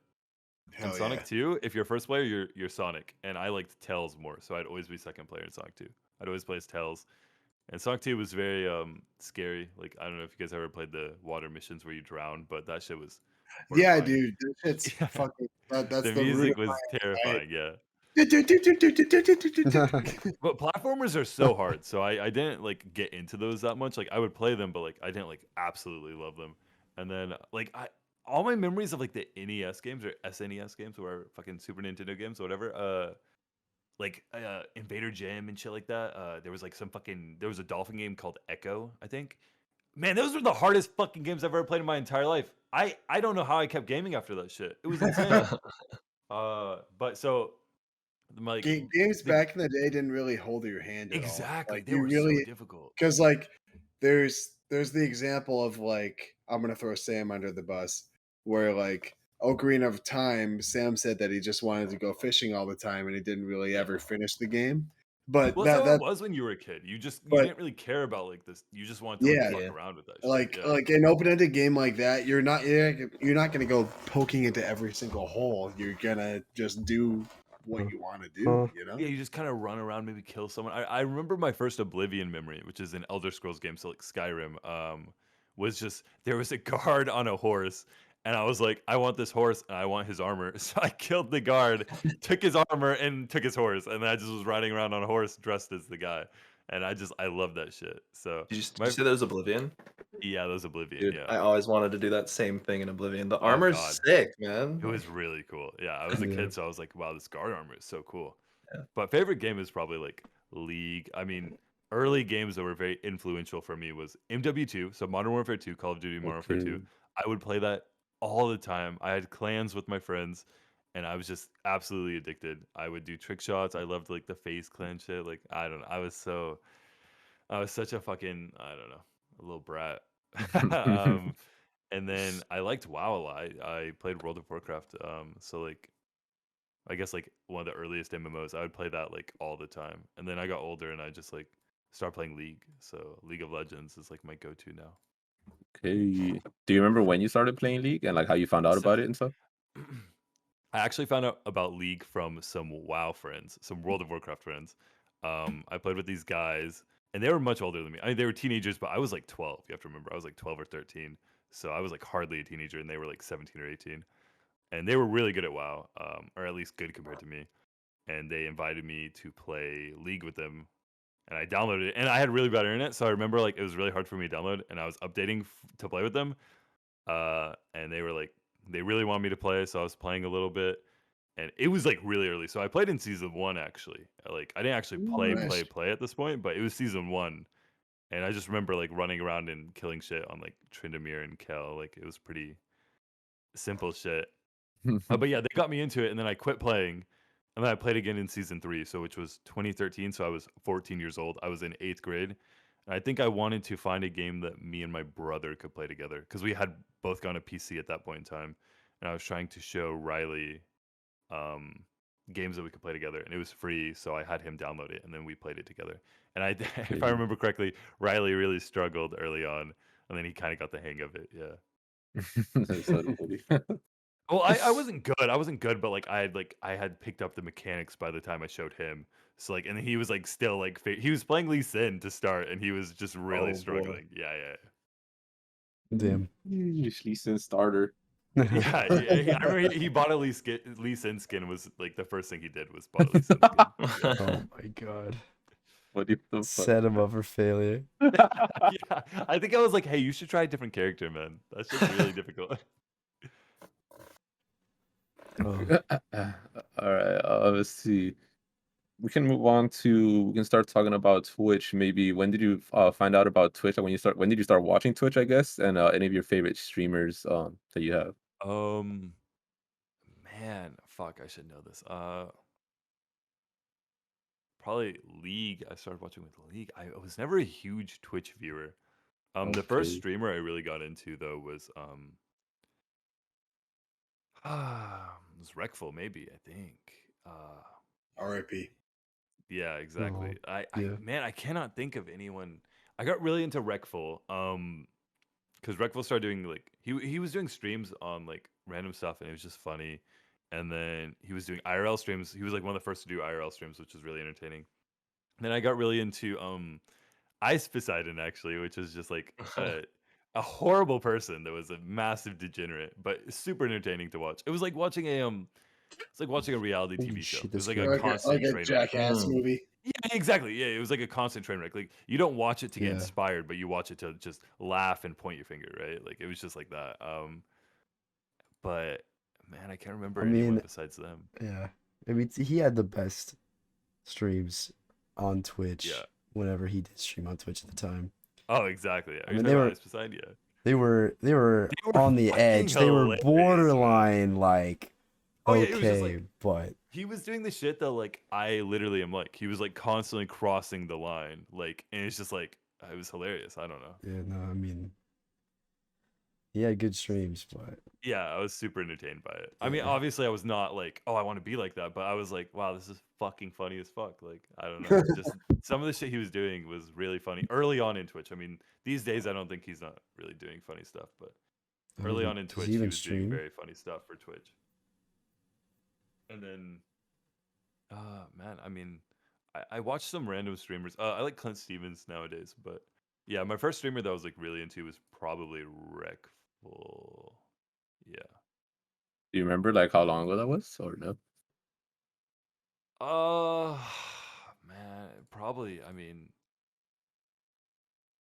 in Hell Sonic yeah. 2, if you're first player, you're Sonic. And I liked Tails more. So I'd always be second player in Sonic 2. I'd always play as Tails. And Sonic 2 was very scary. Like, I don't know if you guys ever played the water missions where you drown, but that shit was Yeah, horrifying. dude. That shit's Yeah. fucking. That's The the root music of was my terrifying, yeah. anxiety. But platformers are so hard, so I didn't like get into those that much. Like I would play them, but like I didn't like absolutely love them. And then like all my memories of like the NES games or SNES games or fucking Super Nintendo games or whatever, like Invader Jim and shit like that. There was a dolphin game called Echo, I think. Man, those were the hardest fucking games I've ever played in my entire life. I don't know how I kept gaming after that shit. It was insane. But so like Games back in the day didn't really hold your hand at all. exactly, Like they you were really, so difficult. because like there's the example of like I'm gonna throw Sam under the bus where like Ocarina of Time, Sam said that he just wanted to go fishing all the time and he didn't really ever finish the game. But Well, that's how that it was when you were a kid. You But- didn't really care about like this. You just wanted to like Yeah. fuck Yeah. around with that. like shit. Yeah. like an open-ended game like that, you're not gonna go poking into every single hole. You're gonna just do what you want to do, you know? Yeah, you just kind of run around, maybe kill someone. I remember my first Oblivion memory, which is an Elder Scrolls game, so like Skyrim. Was just there was a guard on a horse, and I was like, I want this horse, and I want his armor. So I killed the guard, took his armor, and took his horse, and I just was riding around on a horse dressed as the guy, and I love that shit. So Did you say that was Oblivion? yeah, that was Oblivion. Dude, Yeah. I always wanted to do that same thing in Oblivion. The armor's God. sick, man. It was really cool. Yeah, I was a Yeah. kid, so I was like, wow, this guard armor is so cool. Yeah. But favorite game is probably like League. I mean, early games that were very influential for me was MW2, so Modern Warfare 2, Call of Duty Modern Warfare 2. I would play that all the time. I had clans with my friends, and I was just absolutely addicted. I would do trick shots. I loved like the FaZe clan shit. Like I don't know. I was such a fucking I don't know, a little brat. And then I liked WoW a lot. I played World of Warcraft. So like I guess like one of the earliest MMOs. I would play that like all the time. And then I got older and I just like started playing League. So League of Legends is like my go-to now. Okay. Do you remember when you started playing League and like how you found out about it and stuff? I actually found out about League from some WoW friends, some World of Warcraft friends. I played with these guys, and they were much older than me. I mean, they were teenagers, but I was like 12. You have to remember, I was like 12 or 13, so I was like hardly a teenager, and they were like 17 or 18. And they were really good at WoW, or at least good compared to me. And they invited me to play League with them, and I downloaded it. And I had really bad internet, so I remember like it was really hard for me to download, and I was updating to play with them. And they were like, they really wanted me to play, so I was playing a little bit, and it was like really early. So I played in season 1 actually. Like I didn't actually Nice. play at this point, but it was season 1, and I just remember like running around and killing shit on like Tryndamere and Kel. Like it was pretty simple shit. But yeah, they got me into it, and then I quit playing, and then I played again in season 3, so which was 2013. So I was 14 years old. I was in 8th grade, and I think I wanted to find a game that me and my brother could play together because we had both gone to PC at that point in time, and I was trying to show Riley um, games that we could play together, and it was free, so I had him download it, and then we played it together. And I, if I remember correctly, Riley really struggled early on, and then he kind of got the hang of it. Yeah. That's so funny. Well, I wasn't good. I wasn't good, but I had picked up the mechanics by the time I showed him. So like, and he was like still like he was playing Lee Sin to start, and he was just really Oh, boy. struggling. Yeah. Damn. Usually since starter. Yeah, I remember he bought a Lee Sin skin was like the first thing he did was bought a Lee Sin skin. Oh my god. What the fuck? Set him up for failure. Yeah, I think I was like, hey, you should try a different character, man. That's just really difficult. Oh. All right. Let's see. We can move on to. We can start talking about Twitch. Maybe when did you find out about Twitch? Like when you start. When did you start watching Twitch? I guess, and any of your favorite streamers that you have. Man, fuck, I should know this. Probably League. I started watching with League. I was never a huge Twitch viewer. The first Okay. streamer I really got into though was it was Reckful, maybe, I think. R.I.P. Yeah, exactly. Oh, I yeah. man, I cannot think of anyone. I got really into Reckful, because Reckful started doing like he was doing streams on like random stuff, and it was just funny. And then he was doing IRL streams. He was like one of the first to do IRL streams, which was really entertaining. And then I got really into Ice Poseidon actually, which is just like a horrible person that was a massive degenerate, but super entertaining to watch. It was like watching a it's like watching a reality Holy TV show. shit, It was that's like a good. constant Like a train wreck. Jackass movie. Yeah, exactly. Yeah, it was like a constant train wreck. Like you don't watch it to get Yeah. inspired, but you watch it to just laugh and point your finger, right? Like it was just like that. But man, I can't remember I anyone mean, besides them. yeah. I mean, he had the best streams on Twitch Yeah. whenever he did stream on Twitch at the time. Oh, exactly. Are you mean, talking they about were- Ice Poseidon? Yeah. They were They were on the fucking edge. They were hilarious, man. borderline like Oh, yeah, it was just, okay, like- but He was doing the shit that like I literally am like. He was like constantly crossing the line, like, and it's just like it was hilarious. I don't know. yeah, no, I mean, he had good streams, but Yeah, I was super entertained by it. I mean, Yeah. obviously, I was not like, oh, I want to be like that, but I was like, wow, this is fucking funny as fuck. Like, I don't know, just some of the shit he was doing was really funny early on in Twitch. I mean, these days I don't think he's not really doing funny stuff, but early on in does Twitch he he even was doing stream? very funny stuff for Twitch. And then, man, I mean, I watched some random streamers. I like Clint Stevens nowadays, but yeah, my first streamer that I was like really into was probably Reckful. Yeah. Do you remember like how long ago that was, or no? Man, probably. I mean,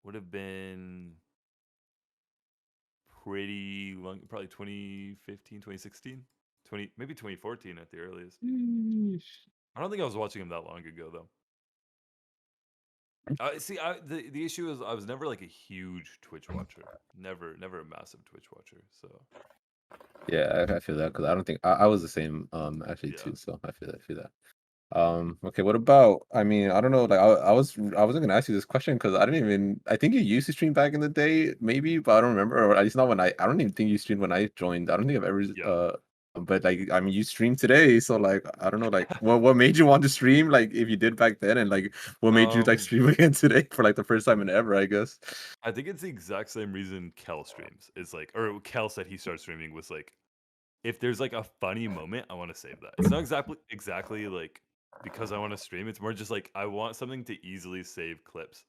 would have been pretty long. Probably 2015, 2016, maybe 2014 at the earliest. I don't think I was watching him that long ago though. See, the issue is I was never like a huge Twitch watcher. Never a massive Twitch watcher. So Yeah, I feel that because I don't think I was the same actually Yeah. too. So I feel that. Okay, what about? I mean, I don't know. Like I wasn't gonna ask you this question because I think you used to stream back in the day, maybe, but I don't remember, or at least not when I don't even think you streamed when I joined. I don't think I've ever Yeah. But like, I mean, you streamed today, so like, I don't know, like, what made you want to stream? Like, if you did back then, and like, what made you like Um, stream again today for like the first time in ever? I guess. I think it's the exact same reason Kel streams. Is like, or Kel said he started streaming was like, if there's like a funny moment, I want to save that. It's not exactly like because I want to stream. It's more just like I want something to easily save clips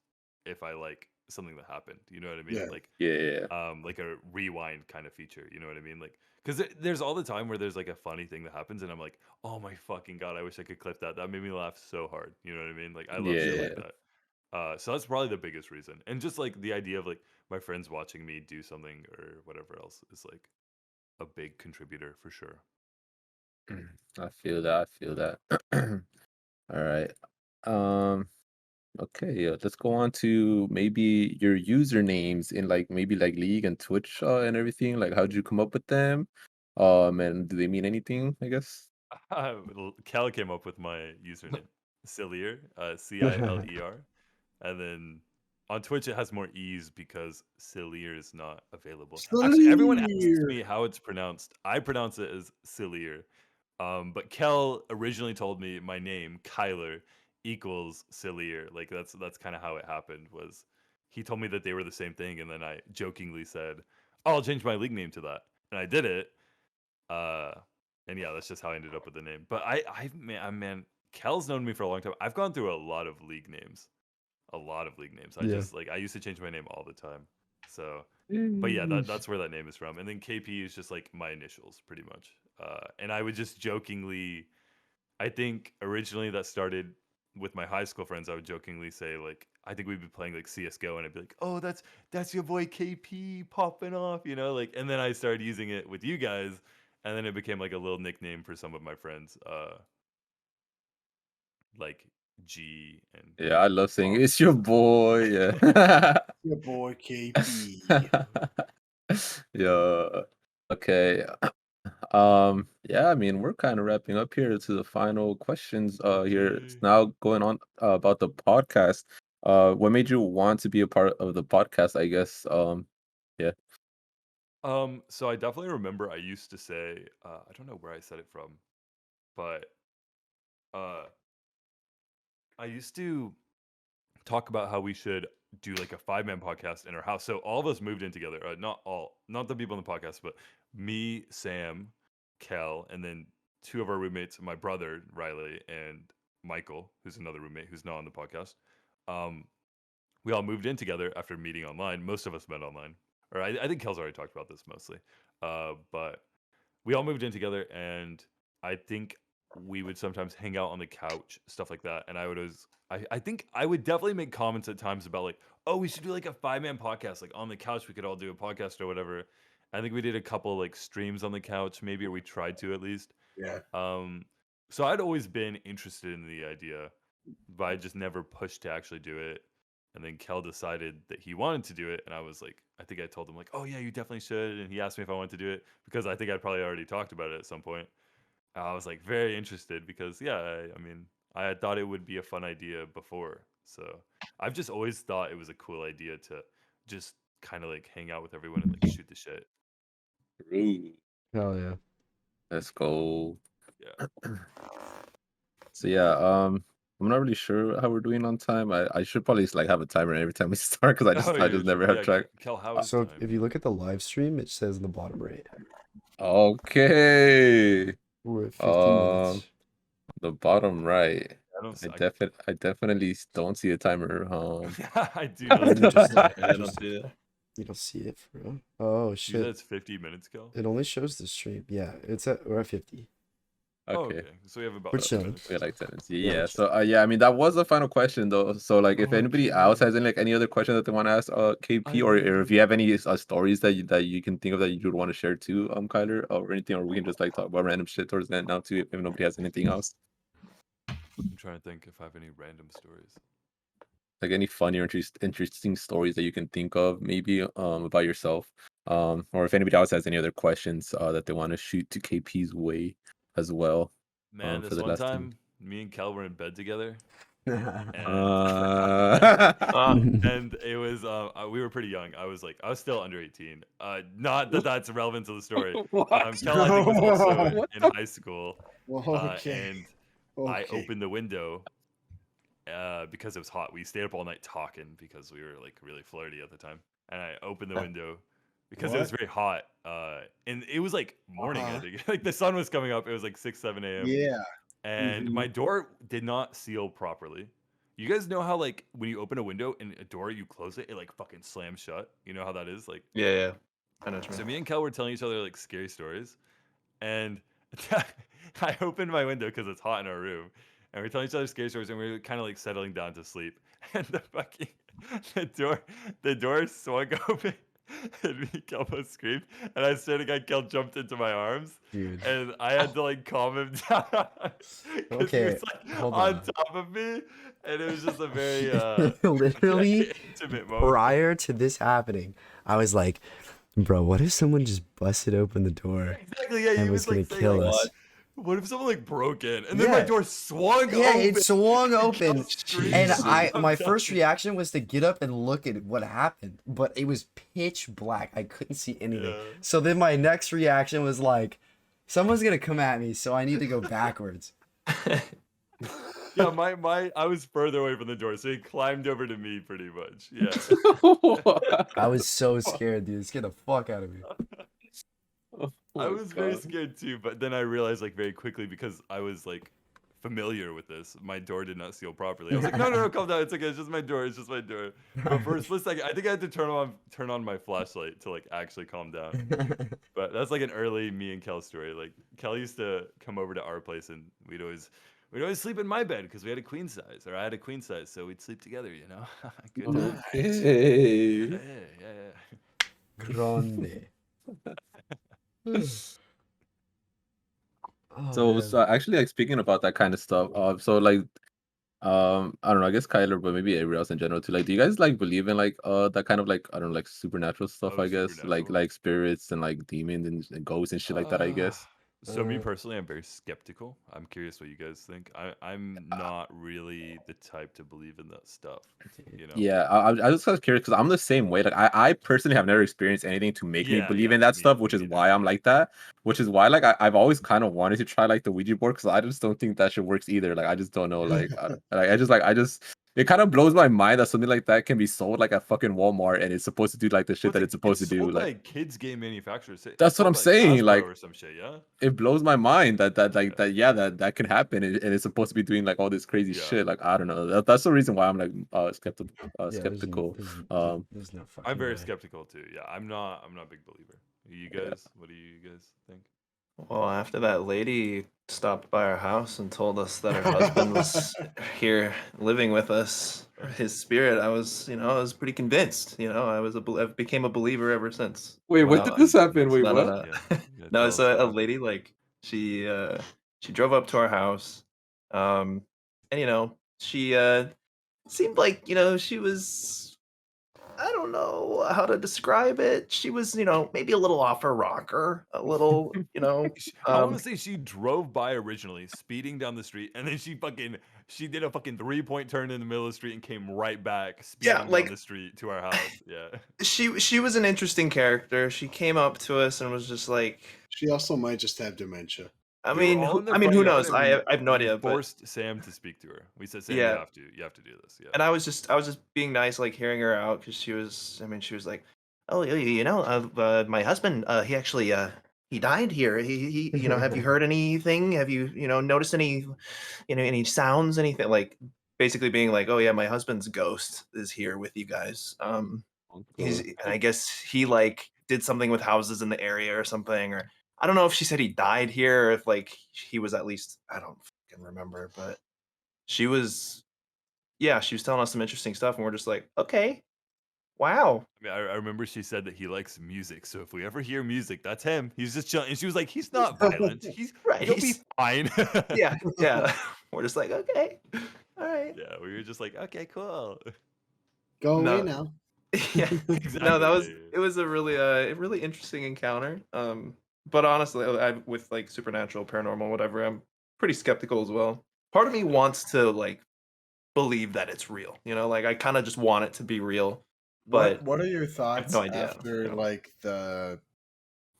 if I like something that happened. You know what I mean? Yeah. Yeah. Like a rewind kind of feature. You know what I mean? Like because there's all the time where there's like a funny thing that happens, and I'm like, oh my fucking god, I wish I could clip that. That made me laugh so hard. You know what I mean? Like I love shit like Yeah. that. So that's probably the biggest reason, and just like the idea of like my friends watching me do something or whatever else is like a big contributor for sure. I feel that. I feel that. All right. Um. Okay. Yeah. Let's go on to maybe your usernames in like maybe like League and Twitch and everything. Like, how did you come up with them? And do they mean anything? I guess. Cal came up with my username, Cilear, Ciler, and then on Twitch it has more E's because Cilear is not available. Actually, everyone asks Clear. me how it's pronounced. I pronounce it as Cilear, but Kel originally told me my name, Kyler, equals Cilear. Like that's kind of how it happened. Was he told me that they were the same thing, and then I jokingly said, "Oh, I'll change my league name to that," and I did it. Uh, and yeah, that's just how I ended up with the name. But man, Kel's known me for a long time. I've gone through a lot of league names, a lot of league names. I Yeah. just like I used to change my name all the time. So, but yeah, that's where that name is from. And then KP is just like my initials, pretty much. And I would just jokingly, I think originally that started with my high school friends. I would jokingly say like, I think we'd be playing like CS:GO, and I'd be like, "Oh, that's your boy KP popping off," you know, like. And then I started using it with you guys, and then it became like a little nickname for some of my friends, like G and Yeah, I love saying Bob. it's your boy. Yeah. Your boy KP. Yeah. Okay. Yeah, I mean, we're kind of wrapping up here to the final questions here. It's Yay. now going on about the podcast. What made you want to be a part of the podcast, I guess? Yeah. So I definitely remember I used to say, I don't know where I said it from, but uh, I used to talk about how we should do like a 5-man podcast in our house. So all of us moved in together. Not the people on the podcast, but me, Sam, Kel, and then two of our roommates, my brother Riley and Michael, who's another roommate who's not on the podcast. Um, we all moved in together after meeting online. Most of us met online, or I think Kel's already talked about this mostly. But we all moved in together, and I think we would sometimes hang out on the couch, stuff like that. And I would always, I think I would definitely make comments at times about like, oh, we should do like a 5-man podcast, like on the couch. We could all do a podcast or whatever. I think we did a couple like streams on the couch, maybe, or we tried to at least. Yeah. So I'd always been interested in the idea, but I just never pushed to actually do it. And then Kel decided that he wanted to do it, and I was like, I think I told him like, oh yeah, you definitely should. And he asked me if I wanted to do it because I think I'd probably already talked about it at some point. I was like very interested because yeah, I mean, I had thought it would be a fun idea before, so I've just always thought it was a cool idea to just kind of like hang out with everyone and like shoot the shit. Ooh, Hell yeah. let's go. Yeah. So yeah, I'm not really sure how we're doing on time. I should probably like have a timer every time we start because I just never have track. Kel, how is So time? if you look at the live stream, it says in the bottom right. Okay. We're at 50 minutes. The bottom right. I don't. I definitely don't see a timer. I do not. You just- I don't see it. You don't see it for real? Oh See shit. that's 50 minutes, Kel. It only shows the stream. Yeah, we're at 50. Oh, Okay. okay, so we have about We're 10 chilling. minutes. We had like 10 minutes. Yeah, Yeah. we're So yeah, I mean that was the final question though. So like if anybody else Okay. has any other question that they want to ask KP, or if you have any stories that you can think of that you would want to share too, Kyler, or anything, or we can just like talk about random shit towards the end now too if nobody has anything else. I'm trying to think if I have any random stories. Like any funny or interesting stories that you can think of, maybe about yourself. Or if anybody else has any other questions that they want to shoot to KP's way as well. Man, For this the one last time, me and Kel were in bed together, And it was we were pretty young. I was still under 18. Not that that's relevant to the story. What? Kel, I think, was also What in high school, Okay. and I Okay. opened the window because it was hot. We stayed up all night talking because we were like really flirty at the time, and I opened the window because it was What? very hot. And it was like morning, I Uh-huh. think. Like the sun was coming up. It was like 6, 7 a.m. Yeah. And Mhm. my door did not seal properly. You guys know how like when you open a window and a door, you close it, it like fucking slams shut. You know how that is? Like, Yeah. I know what you so mean. me and Kel were telling each other like scary stories, and I opened my window because it's hot in our room, and we're telling each other scary stories, and we are kind of like settling down to sleep, and the door the door swung open. And me and Kel both screamed, and I swear to God, Kel jumped into my arms, Dude. and I had to like calm him down because he Okay, was like hold on on. top of me, and it was just a very Literally, intimate moment. prior to this happening, I was like, bro, what if someone just busted open the door Exactly, yeah. He and was was gonna like saying kill like, us? what if someone like broke in, and then my Yeah. door swung Yeah, open? it swung and open, Kel screamed and and my jumped first up me. reaction was to get up and look at what happened, but it was pitch black. I couldn't see anything. Yeah. So then my next reaction was like, someone's gonna come at me, so I need to go backwards. Yeah, I was further away from the door, so he climbed over to me pretty much. Yeah. I was so scared, dude. It scared the fuck out of me. I was very scared too, but then I realized like very quickly because I was like familiar with this. My door did not seal properly. I was like, no, calm down. It's okay. It's just my door. It's just my door. But for a split second, I think I had to turn on my flashlight to like actually calm down. But that's like an early me and Kel story. Like Kel used to come over to our place, and we'd always sleep in my bed because we had a queen size, or I had a queen size, so we'd sleep together. You know, good times. Okay. Yeah. Grande. Oh, So, man. actually, like speaking about that kind of stuff, so like, I don't know, I guess Kyler, but maybe everybody else in general too. Like, do you guys like believe in like that kind of like, I don't know, like supernatural stuff? Oh, I guess supernatural. like spirits and like demons and ghosts and shit like that. I guess. So me personally, I'm very skeptical. I'm curious what you guys think. I'm not really the type to believe in that stuff. You know? Yeah, I was just curious because I'm the same way. Like, I personally have never experienced anything to make me believe in that Me stuff, which is neither. why I'm like that. Which is why like I've always kind of wanted to try like the Ouija board because I just don't think that shit works either. Like I just don't know. Like I just it kind of blows my mind that something like that can be sold like at fucking Walmart and it's supposed to do like the shit Well, that it's supposed to it's do. sold by Like a kids game manufacturer. that's It's what sold I'm by saying. Hasbro Like or some shit. Yeah. it blows my mind that Yeah. that can happen and it's supposed to be doing like all this crazy Yeah. shit. Like I don't know. That's the reason why I'm like skeptical. Yeah, Skeptical. there's no fucking I'm very way. skeptical too. Yeah, I'm not a big believer. You guys, what do you guys think? Well, after that lady stopped by our house and told us that her husband was here living with us, or his spirit, I was pretty convinced. I became a believer ever since. Wait, when Well, did this happen? That's Wait, no, what? no, Yeah. no. Yeah, No, tell it's us a what lady like she drove up to our house, and she seemed like she was. I don't know how to describe it. She was, maybe a little off her rocker, a little, I want to say she drove by originally, speeding down the street, and then she did a fucking 3-point turn in the middle of the street and came right back, yeah, speeding down like the street to our house. Yeah. she was an interesting character. She came up to us and was just like, She also might just have dementia. We were all in the front who yard, knows? and I have no we idea, but forced Sam to speak to her. We said, Sam, yeah. you have to do this. Yeah. And I was just being nice, like hearing her out because she was like, oh, my husband, he actually, he died here. He have you heard anything? Have you, noticed any, any sounds, anything? Like basically being like, oh yeah, my husband's ghost is here with you guys. And I guess he like did something with houses in the area or something, or I don't know if she said he died here or if like he was at least, I don't fucking remember, but she was telling us some interesting stuff, and we're just like, okay, wow. I mean, I remember she said that he likes music, so if we ever hear music, that's him. He's just chilling. And she was like, he's not violent. Right, He'll be fine. Yeah. We're just like, okay, all right. Yeah, we were just like, okay, cool. Go away No. now. Yeah. Exactly. No, that yeah. it was a really interesting encounter. But honestly, with like supernatural, paranormal, whatever, I'm pretty skeptical as well. Part of me wants to like believe that it's real. You know, like I kind of just want it to be real. But what are your thoughts no idea, after you know. like the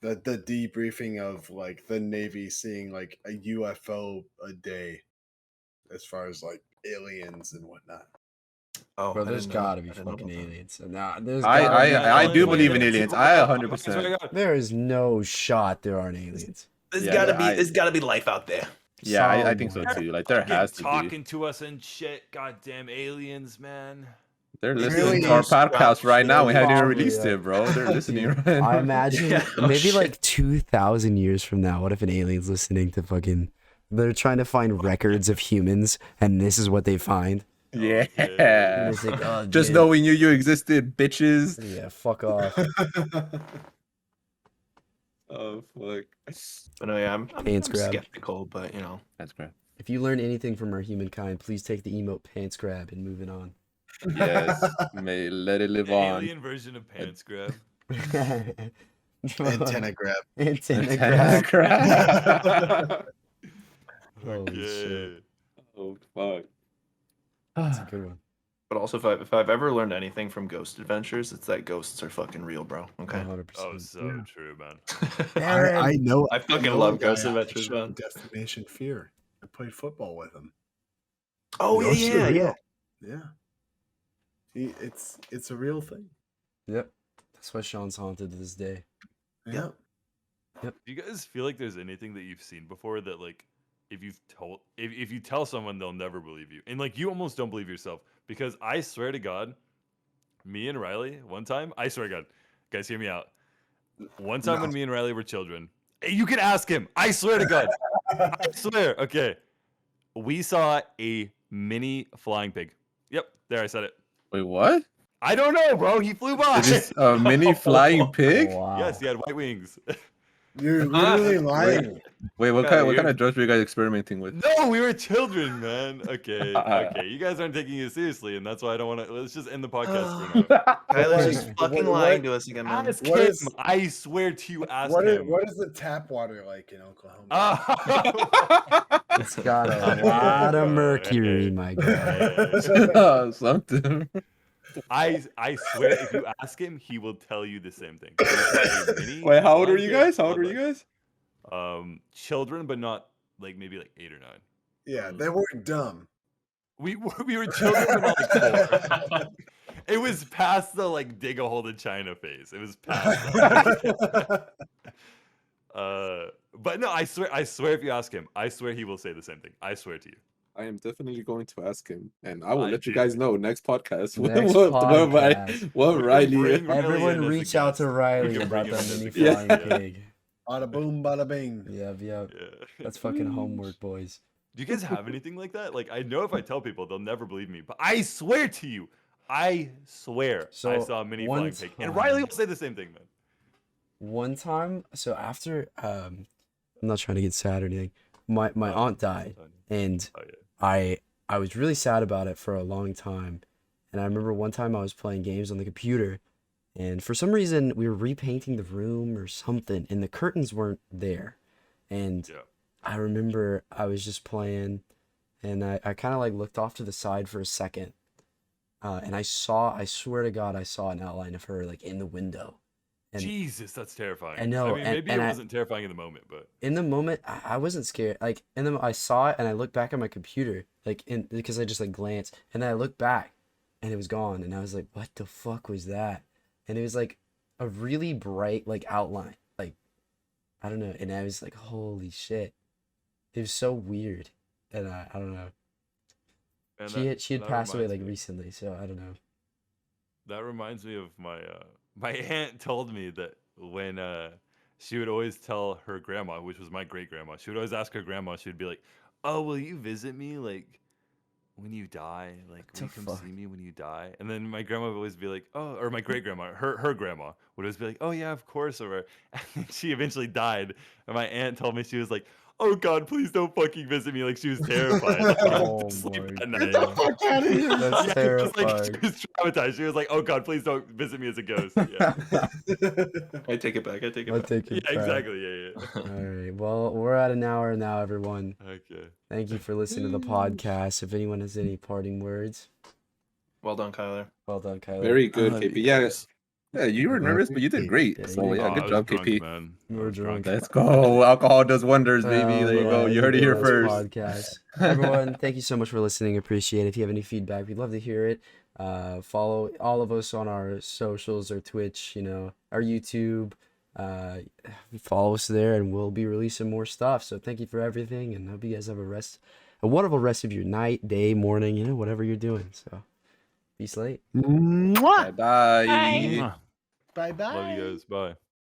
debriefing of like the Navy seeing like a UFO a day, as far as like aliens and whatnot? Oh, Bro, I there's didn't know. gotta be I didn't know fucking about that. aliens. Nah, there's I gotta be I do fucking believe in aliens. aliens. I 100%. swear to God. There is no shot there aren't aliens. There's Yeah, gotta be I- there's gotta be life out there. Yeah, I think so Somewhere. too. Like there Fucking has to be. talking to us and shit. Goddamn aliens, man. They're They listening really to our is podcast right now. We haven't even Probably, released yeah. it, bro. They're listening Dude, right now. I imagine Yeah, no maybe shit. like 2,000 years from now, what if an alien's listening to fucking. They're trying to find records of humans, and this is what they find. Yeah. And it's like, oh, Just man. know we knew you existed, bitches. Yeah, fuck off. Oh fuck. But no, yeah, I'm Pants grab. skeptical, but you know. That's great. If you learn anything from our humankind, please take the emote pants grab and move it on. Yes. May let it live The on. alien version of pants grab. Antenna grab. Antenna grab. Crap. Holy shit. Oh fuck. That's a good one. But also, if I've ever learned anything from Ghost Adventures, it's that ghosts are fucking real, bro. Okay. 100%. Oh, so Yeah. true, man. I know. I fucking know love a guy Ghost on the Adventures, show, man. Destination Fear. I played football with him. Oh Ghosts are yeah. real. Yeah. It's a real thing. Yep. That's why Sean's haunted to this day. Yeah. Do you guys feel like there's anything that you've seen before that like if you tell someone they'll never believe you and like you almost don't believe yourself? Because I swear to God, me and Riley one time, I swear to God, guys, hear me out. One time when No. me and Riley were children, you can ask him. I swear to God, I swear. Okay, we saw a mini flying pig. Yep, there I said it. Wait, what? I don't know, bro. He flew by. Is this a mini flying pig? Wow. Yes, he had white wings. You're literally lying. Wait, what Yeah, kind you're- of drugs were you guys experimenting with? No, we were children, man. Okay, okay. You guys aren't taking it seriously, and that's why I don't want to. Let's just end the podcast for now. Tyler's What- just fucking what- lying to us again, man. Ask What him. is- I swear to you, ask What him. is the tap water like in Oklahoma? It's got a lot of mercury, my guy. Something. I swear, if you ask him, he will tell you the same thing. We saw a mini Wait, how old were flying you pig guys? How old were bloodlet. you guys? Children, but not like maybe like 8 or 9. Yeah, they weren't dumb. We were children, but not like 4. It was past the like dig a hole in China phase. It was past that. But no, I swear if you ask him, I swear he will say the same thing. I swear to you. I am definitely going to ask him, and I will I let you did. guys know next podcast. Next what podcast. what We can Riley? bring Riley Everyone in as a reach out to guest. We Riley can about bring him that in as mini a guest, flying yeah. pig. Bada boom, bada bing. Yep. Yeah. That's fucking homework, boys. Do you guys have anything like that? Like, I know if I tell people, they'll never believe me, but I swear to you, I swear I So, saw a mini one flying pig. And time- Riley will say the same thing, man. One time, so after I'm not trying to get sad or anything. My aunt died, and Oh, yeah. I was really sad about it for a long time. And I remember one time I was playing games on the computer, and for some reason we were repainting the room or something, and the curtains weren't there. And Yeah. I remember I was just playing, and I kind of like looked off to the side for a second, and I swear to God, I saw an outline of her like in the window. And Jesus, that's terrifying. I know, I mean, and- maybe and it I- wasn't terrifying in the moment, but in the moment, I wasn't scared. Like, and then I saw it, and I looked back at my computer, like, because I just like glanced, and then I looked back, and it was gone, and I was like, "What the fuck was that?" And it was like a really bright like outline, like, I don't know, and I was like, "Holy shit!" It was so weird, and I don't know. and She had that passed away reminds like me- recently, so I don't know. That reminds me of my my aunt told me that when she would always tell her grandma, which was my great grandma, she would always ask her grandma, she would be like, "Oh, will you visit me like when you die? Like, What will you the come fuck? see me when you die?" And then my grandma would always be like, "Oh," or my great grandma, her grandma would always be like, "Oh yeah, of course." Or and she eventually died, and my aunt told me she was like, "Oh God, please don't fucking visit me." Like she was terrified. Like, Oh sleep my that Get the night. fuck out of here. That's Yeah, it was like terrifying. she was traumatized. She was like, "Oh God, please don't visit me as a ghost." Yeah, I take it back. I take it I'll back. take yeah, it back. exactly. Yeah, All right. Well, we're at an hour now, everyone. yeah. Okay. Thank you for listening to the podcast. If anyone has any parting words, Well done, Kyler. well done, Kyler. Very good, KP. Yes. Yeah, you were nervous, but you did great. Yeah, you So did yeah, Oh, good I was job, drunk, KP. man. You I were was drunk. Let's go. Alcohol does wonders, baby. There you go. Yeah, You heard it here did first. Podcast. Everyone, thank you so much for listening. Appreciate it. If you have any feedback, we'd love to hear it. Follow all of us on our socials, or Twitch, our YouTube. Follow us there, and we'll be releasing more stuff. So thank you for everything, and hope you guys have a wonderful rest of your night, day, morning, whatever you're doing. So peace late. Bye bye. Mwah. Bye bye. Love you guys. Bye.